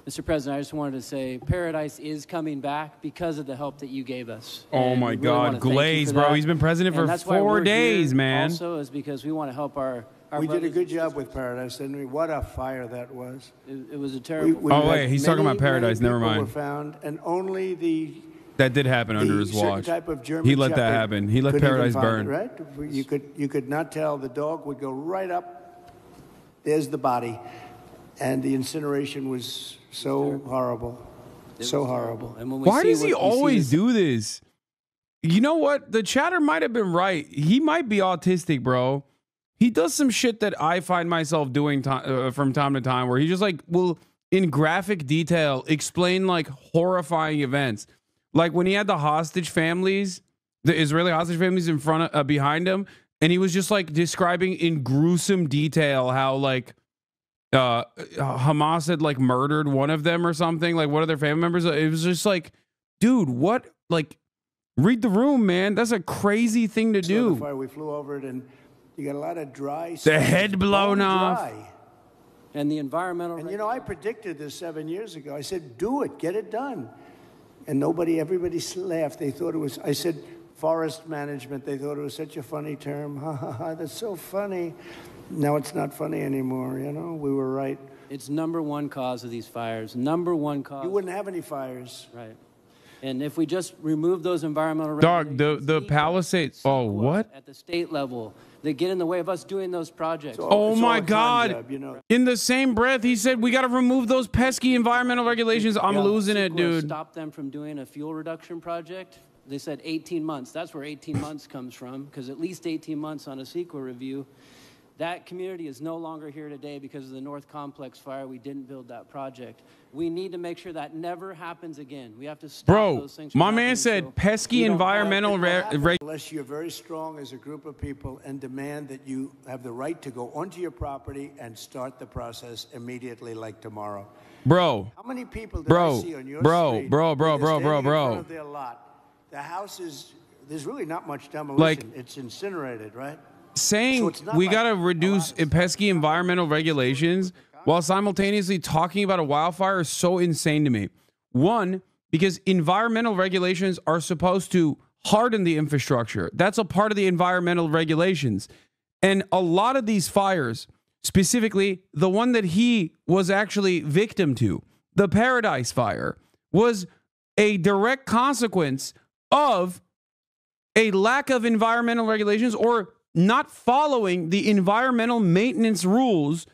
S: Mr. President, I just wanted to say Paradise is coming back because of the help that you gave us.
B: Oh, my God. Glaze, bro. He's been president for 4 days, man.
S: Also is because we want to help our
C: we did a good job with Paradise, didn't we? What a fire that was.
S: It was a terrible
B: wait, he's talking about Paradise. Never mind.
C: Were found, and only
B: that did happen under his watch.
C: Type of German
B: he let that happen. He let Paradise burn.
C: Right? You could not tell. The dog would go right up. There's the body. And the incineration was so horrible. So horrible.
B: Why does he always do this? You know what? The chatter might have been right. He might be autistic, bro. He does some shit that I find myself doing from time to time where he just will, in graphic detail, explain horrifying events. Like when he had the hostage families, the Israeli hostage families in front of, behind him, and he was just like describing in gruesome detail how like Hamas had like murdered one of them or something, like one of their family members. It was just like, dude, what? Like, read the room, man. That's a crazy thing to do.
C: The fire, we flew over it, and you got a lot of dry.
B: The head blown off.
C: Dry.
S: And the environmental.
C: And you know, I predicted this 7 years ago. I said, do it, get it done. And everybody laughed. They thought it was, I said, forest management. They thought it was such a funny term. Ha ha ha, that's so funny. Now it's not funny anymore, you know? We were right.
S: It's number one cause of these fires. Number one cause.
C: You wouldn't have any fires.
S: Right. And if we just remove those environmental
B: Dog, the Palisades. Oh, what?
S: At the state level, they get in the way of us doing those projects.
B: Oh my God.
C: Job, you know.
B: In the same breath, he said, we got to remove those pesky environmental regulations. I'm losing it, dude.
S: Stop them from doing a fuel reduction project. They said 18 months. That's where 18 months comes from, because at least 18 months on a CEQA review. That community is no longer here today because of the North Complex fire. We didn't build that project. We need to make sure that never happens again. We have to stop those things.
B: My man said pesky environmental
C: Unless you're very strong as a group of people and demand that you have the right to go onto your property and start the process immediately, like tomorrow.
B: Bro.
C: How many people did I see on your street?
B: Bro.
C: In front of their lot? The house is, there's really not much demolition.
B: Like,
C: it's incinerated, right?
B: Saying we got to reduce pesky environmental regulations while simultaneously talking about a wildfire is so insane to me. One, because environmental regulations are supposed to harden the infrastructure. That's a part of the environmental regulations. And a lot of these fires, specifically the one that he was actually victim to, the Paradise Fire, was a direct consequence of a lack of environmental regulations or not following the environmental maintenance rules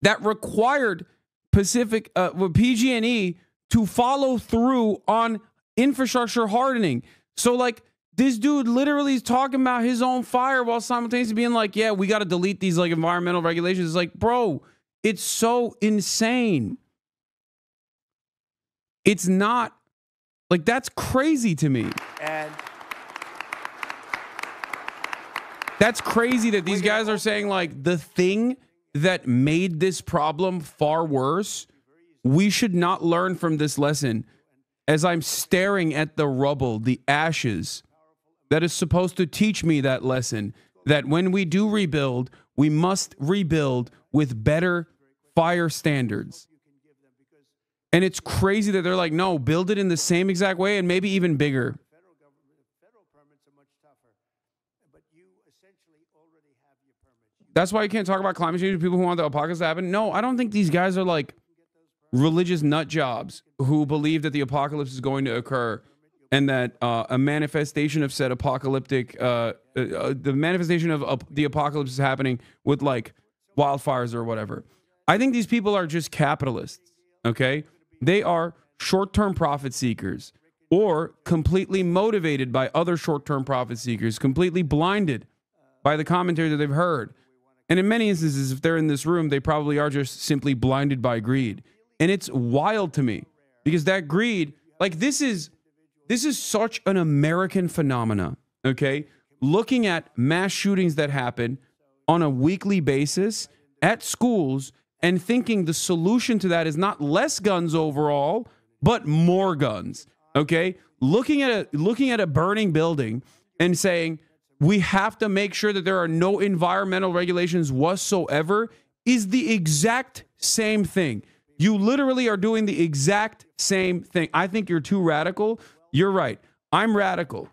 B: that required PG&E to follow through on infrastructure hardening. So like this dude literally is talking about his own fire while simultaneously being like, yeah, we got to delete these like environmental regulations. It's like, bro, it's so insane. It's not like, that's crazy to me.
C: And
B: that's crazy that these guys are saying like the thing that made this problem far worse, we should not learn from this lesson. As I'm staring at the rubble, the ashes, that is supposed to teach me that lesson, that when we do rebuild, we must rebuild with better fire standards. And it's crazy that they're like, no, build it in the same exact way and maybe even bigger. That's why you can't talk about climate change with people who want the apocalypse to happen. No, I don't think these guys are like religious nut jobs who believe that the apocalypse is going to occur and that a manifestation of said apocalyptic, the manifestation of the apocalypse is happening with like wildfires or whatever. I think these people are just capitalists, okay? They are short-term profit seekers or completely motivated by other short-term profit seekers, completely blinded by the commentary that they've heard. And in many instances, if they're in this room, they probably are just simply blinded by greed. And it's wild to me because that greed, like this is such an American phenomena, okay? Looking at mass shootings that happen on a weekly basis at schools and thinking the solution to that is not less guns overall, but more guns, okay? Looking at a burning building and saying, we have to make sure that there are no environmental regulations whatsoever is the exact same thing. You literally are doing the exact same thing. I think you're too radical. You're right. I'm radical.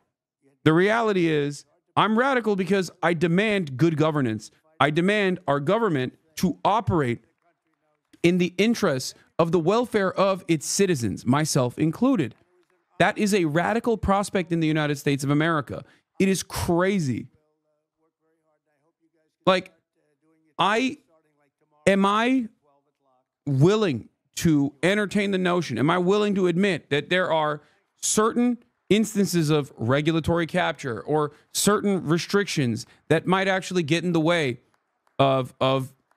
B: The reality is I'm radical because I demand good governance. I demand our government to operate in the interests of the welfare of its citizens, myself included. That is a radical prospect in the United States of America. It is crazy. Like, am I willing to entertain the notion? Am I willing to admit that there are certain instances of regulatory capture or certain restrictions that might actually get in the way of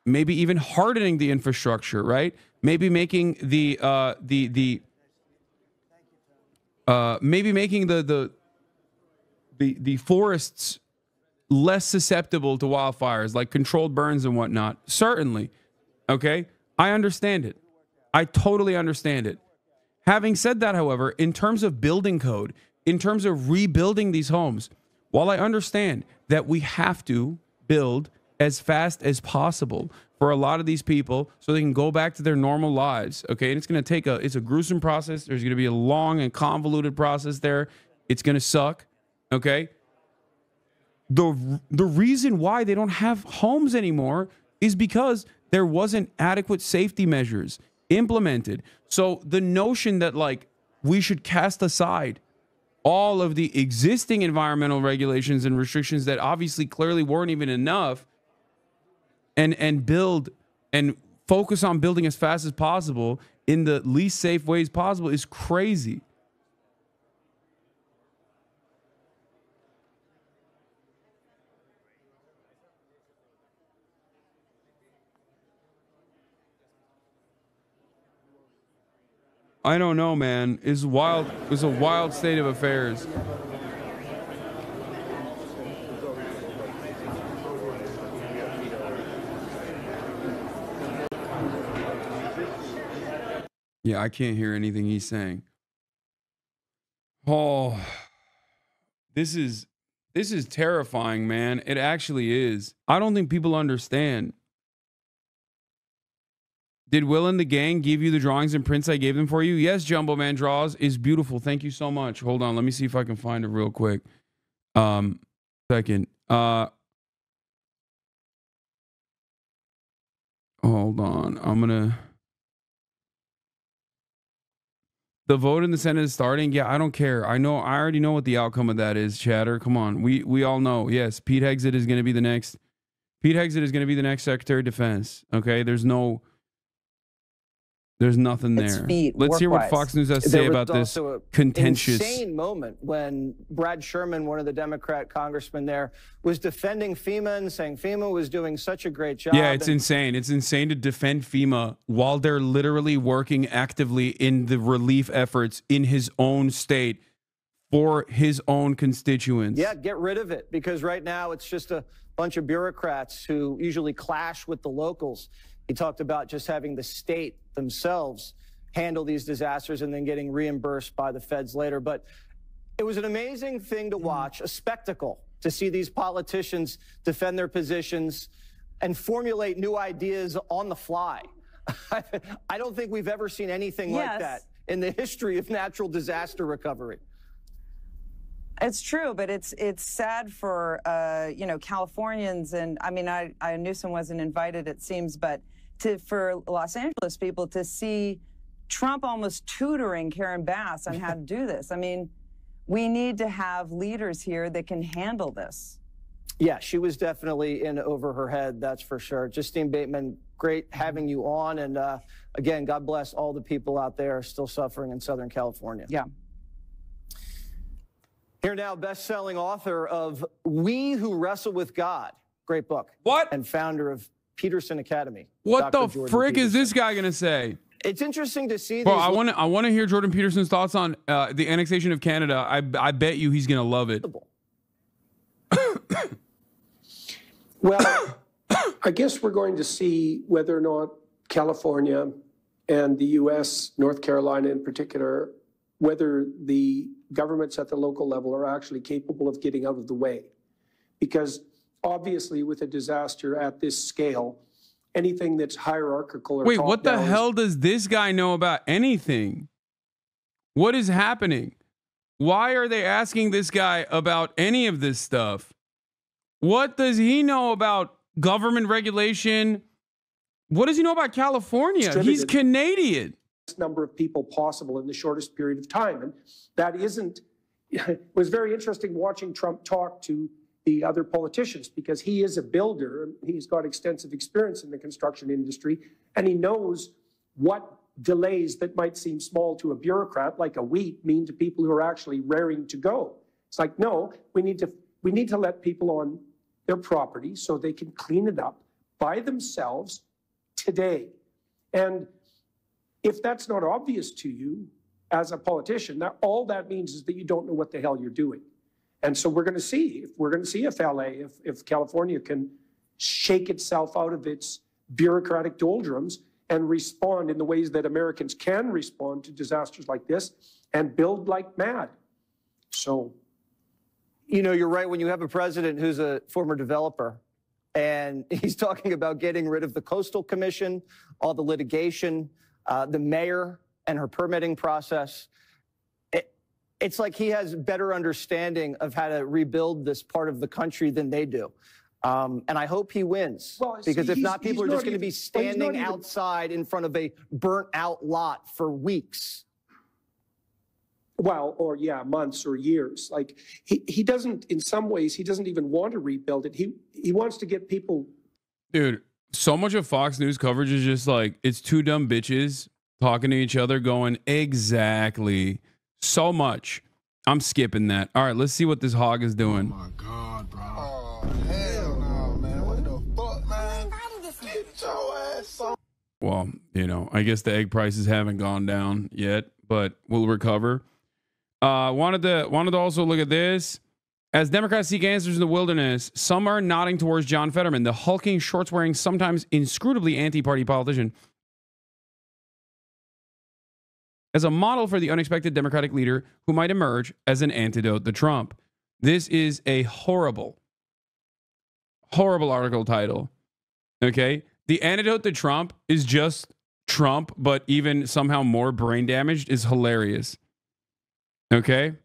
B: maybe even hardening the infrastructure, right? Maybe making the maybe making the forests less susceptible to wildfires, like controlled burns and whatnot. Certainly. Okay? I understand it. I totally understand it. Having said that, however, in terms of building code, in terms of rebuilding these homes, while I understand that we have to build as fast as possible for a lot of these people so they can go back to their normal lives, okay? And it's going to take it's a gruesome process. There's going to be a long and convoluted process there. It's going to suck, okay? The reason why they don't have homes anymore is because there wasn't adequate safety measures implemented. So the notion that like we should cast aside all of the existing environmental regulations and restrictions that obviously clearly weren't even enough and build and focus on building as fast as possible in the least safe ways possible is crazy. I don't know, man. It's wild. It's a wild state of affairs. Yeah, I can't hear anything he's saying. Oh, this is terrifying, man. It actually is. I don't think people understand. Did Will and the gang give you the drawings and prints I gave them for you? Yes, Jumbo Man Draws is beautiful. Thank you so much. Hold on. Let me see if I can find it real quick. Second. Hold on. I'm going to... The vote in the Senate is starting. Yeah, I don't care. I already know what the outcome of that is, chatter. Come on. We all know. Yes, Pete Hegseth is going to be the next... Pete Hegseth is going to be the next Secretary of Defense. Okay? There's nothing there. Let's hear what Fox News has to say about this contentious.
T: Insane moment when Brad Sherman, one of the Democrat congressmen there, was defending FEMA and saying FEMA was doing such a great job.
B: Yeah, it's insane. It's insane to defend FEMA while they're literally working actively in the relief efforts in his own state for his own constituents.
T: Yeah, get rid of it, because right now it's just a bunch of bureaucrats who usually clash with the locals. He talked about just having the state themselves handle these disasters and then getting reimbursed by the feds later. But it was an amazing thing to watch, a spectacle to see these politicians defend their positions and formulate new ideas on the fly. I don't think we've ever seen anything like that in the history of natural disaster recovery.
U: It's true, but it's sad for Californians, and I mean I Newsom wasn't invited, it seems, but for Los Angeles people to see Trump almost tutoring Karen Bass on how to do this. I mean, we need to have leaders here that can handle this.
T: Yeah, she was definitely in over her head, that's for sure. Justine Bateman, great having you on, and again, God bless all the people out there still suffering in Southern California.
U: Yeah.
T: Here now, best-selling author of We Who Wrestle with God, great book.
B: What?
T: And founder of Peterson Academy.
B: What the frick is this guy going to say?
T: It's interesting to see.
B: Bro, I want to hear Jordan Peterson's thoughts on the annexation of Canada. I bet you he's going to love it.
V: Well, I guess we're going to see whether or not California and the U.S., North Carolina in particular, whether the governments at the local level are actually capable of getting out of the way. Because obviously with a disaster at this scale, anything that's hierarchical or
B: wait, what the hell does this guy know about anything? What is happening? Why are they asking this guy about any of this stuff? What does he know about government regulation? What does he know about California? He's Canadian.
V: Number of people possible in the shortest period of time. And that isn't, it was very interesting watching Trump talk to the other politicians, because he is a builder. He's got extensive experience in the construction industry, and he knows what delays that might seem small to a bureaucrat, like a week, mean to people who are actually raring to go. It's like, no, we need to let people on their property so they can clean it up by themselves today. And if that's not obvious to you, as a politician, that all that means is that you don't know what the hell you're doing. And so we're going to see if LA, if California can shake itself out of its bureaucratic doldrums and respond in the ways that Americans can respond to disasters like this and build like mad. So,
T: you know, you're right. When you have a president who's a former developer and he's talking about getting rid of the Coastal Commission, all the litigation, the mayor and her permitting process, it's like he has better understanding of how to rebuild this part of the country than they do. And I hope he wins, because if not, people are just going to be standing outside in front of a burnt out lot for weeks.
V: Well, or yeah, months or years. Like he doesn't, in some ways, he doesn't even want to rebuild it. He wants to get people.
B: Dude, so much of Fox News coverage is just like, it's two dumb bitches talking to each other going, exactly. So much. I'm skipping that. All right, let's see what this hog is doing.
E: Oh my God, bro. Oh, hell no, man. What the fuck, man? Get your ass on.
B: Well, you know, I guess the egg prices haven't gone down yet, but we'll recover. Wanted to also look at this. As Democrats seek answers in the wilderness, some are nodding towards John Fetterman, the hulking, shorts-wearing, sometimes inscrutably anti-party politician, as a model for the unexpected Democratic leader who might emerge as an antidote to Trump. This is a horrible, horrible article title. Okay? The antidote to Trump is just Trump, but even somehow more brain damaged is hilarious. Okay?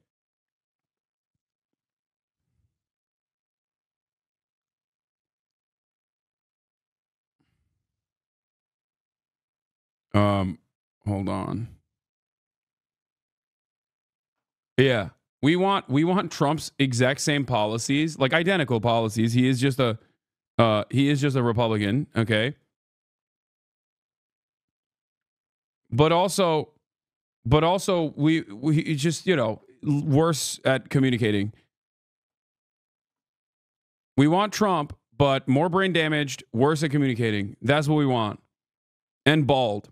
B: Hold on. Yeah. We want Trump's exact same policies, like identical policies. He is just a Republican, okay? But also we just, you know, worse at communicating. We want Trump, but more brain damaged, worse at communicating. That's what we want. And bald.